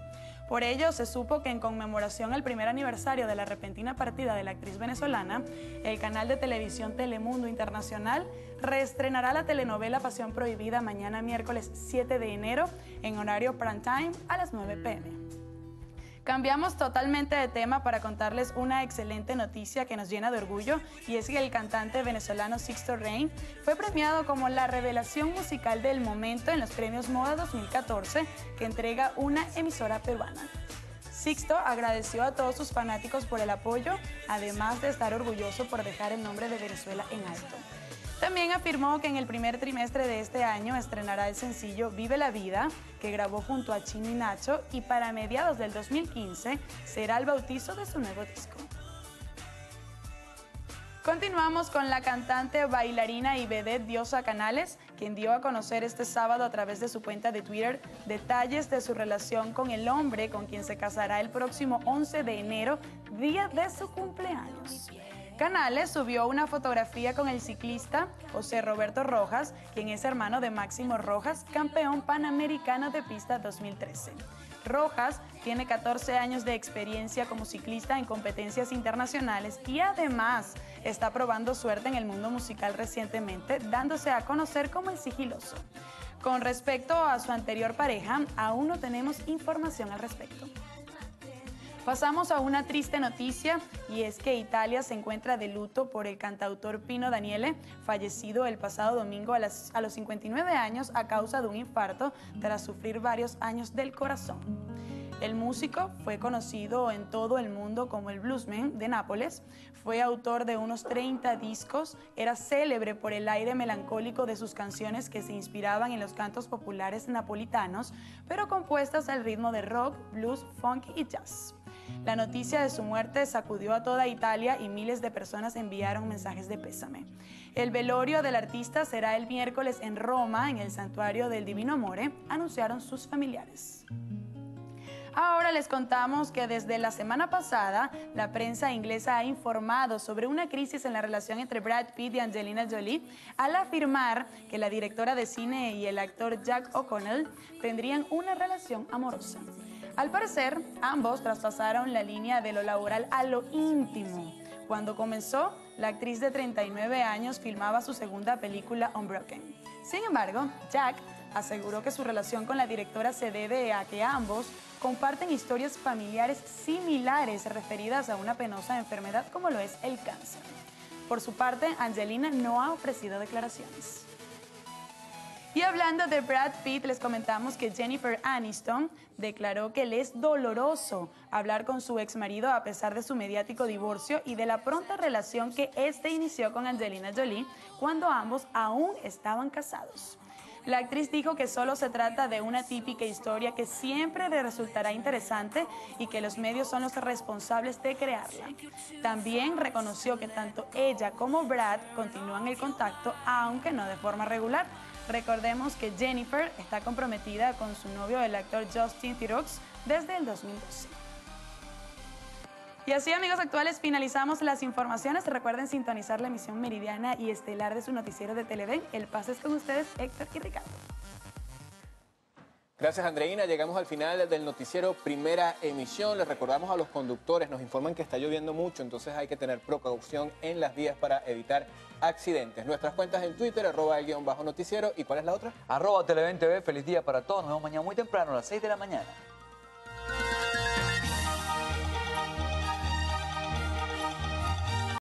S8: Por ello, se supo que en conmemoración al primer aniversario de la repentina partida de la actriz venezolana, el canal de televisión Telemundo Internacional reestrenará la telenovela Pasión Prohibida mañana miércoles 7 de enero en horario prime time a las 9 p.m. Cambiamos totalmente de tema para contarles una excelente noticia que nos llena de orgullo, y es que el cantante venezolano Sixto Rain fue premiado como la revelación musical del momento en los premios Moda 2014 que entrega una emisora peruana. Sixto agradeció a todos sus fanáticos por el apoyo, además de estar orgulloso por dejar el nombre de Venezuela en alto. También afirmó que en el primer trimestre de este año estrenará el sencillo Vive la Vida, que grabó junto a Chino y Nacho, y para mediados del 2015 será el bautizo de su nuevo disco. Continuamos con la cantante, bailarina y vedette Diosa Canales, quien dio a conocer este sábado a través de su cuenta de Twitter detalles de su relación con el hombre con quien se casará el próximo 11 de enero, día de su cumpleaños. Canales subió una fotografía con el ciclista José Roberto Rojas, quien es hermano de Máximo Rojas, campeón panamericano de pista 2013. Rojas tiene 14 años de experiencia como ciclista en competencias internacionales y además está probando suerte en el mundo musical recientemente, dándose a conocer como el sigiloso. Con respecto a su anterior pareja, aún no tenemos información al respecto. Pasamos a una triste noticia, y es que Italia se encuentra de luto por el cantautor Pino Daniele, fallecido el pasado domingo a los 59 años a causa de un infarto tras sufrir varios años del corazón. El músico fue conocido en todo el mundo como el bluesman de Nápoles, fue autor de unos 30 discos, era célebre por el aire melancólico de sus canciones que se inspiraban en los cantos populares napolitanos, pero compuestas al ritmo de rock, blues, funk y jazz. La noticia de su muerte sacudió a toda Italia y miles de personas enviaron mensajes de pésame. El velorio del artista será el miércoles en Roma, en el Santuario del Divino Amore, anunciaron sus familiares. Ahora les contamos que desde la semana pasada, la prensa inglesa ha informado sobre una crisis en la relación entre Brad Pitt y Angelina Jolie, al afirmar que la directora de cine y el actor Jack O'Connell tendrían una relación amorosa. Al parecer, ambos traspasaron la línea de lo laboral a lo íntimo. Cuando comenzó, la actriz de 39 años filmaba su segunda película Unbroken. Sin embargo, Jack aseguró que su relación con la directora se debe a que ambos comparten historias familiares similares referidas a una penosa enfermedad como lo es el cáncer. Por su parte, Angelina no ha ofrecido declaraciones. Y hablando de Brad Pitt, les comentamos que Jennifer Aniston declaró que le es doloroso hablar con su exmarido a pesar de su mediático divorcio y de la pronta relación que este inició con Angelina Jolie cuando ambos aún estaban casados. La actriz dijo que solo se trata de una típica historia que siempre le resultará interesante y que los medios son los responsables de crearla. También reconoció que tanto ella como Brad continúan el contacto, aunque no de forma regular. Recordemos que Jennifer está comprometida con su novio, el actor Justin Theroux, desde el 2012. Y así, amigos actuales, finalizamos las informaciones. Recuerden sintonizar la emisión meridiana y estelar de su noticiero de Televen. El pase es con ustedes, Héctor y Ricardo.
S3: Gracias, Andreina. Llegamos al final del noticiero Primera Emisión. Les recordamos a los conductores, nos informan que está lloviendo mucho, entonces hay que tener precaución en las vías para evitar accidentes. Nuestras cuentas en Twitter, @el_noticiero. ¿Y cuál es la otra?
S2: @Televen TV. Feliz día para todos. Nos vemos mañana muy temprano a las 6 de la mañana.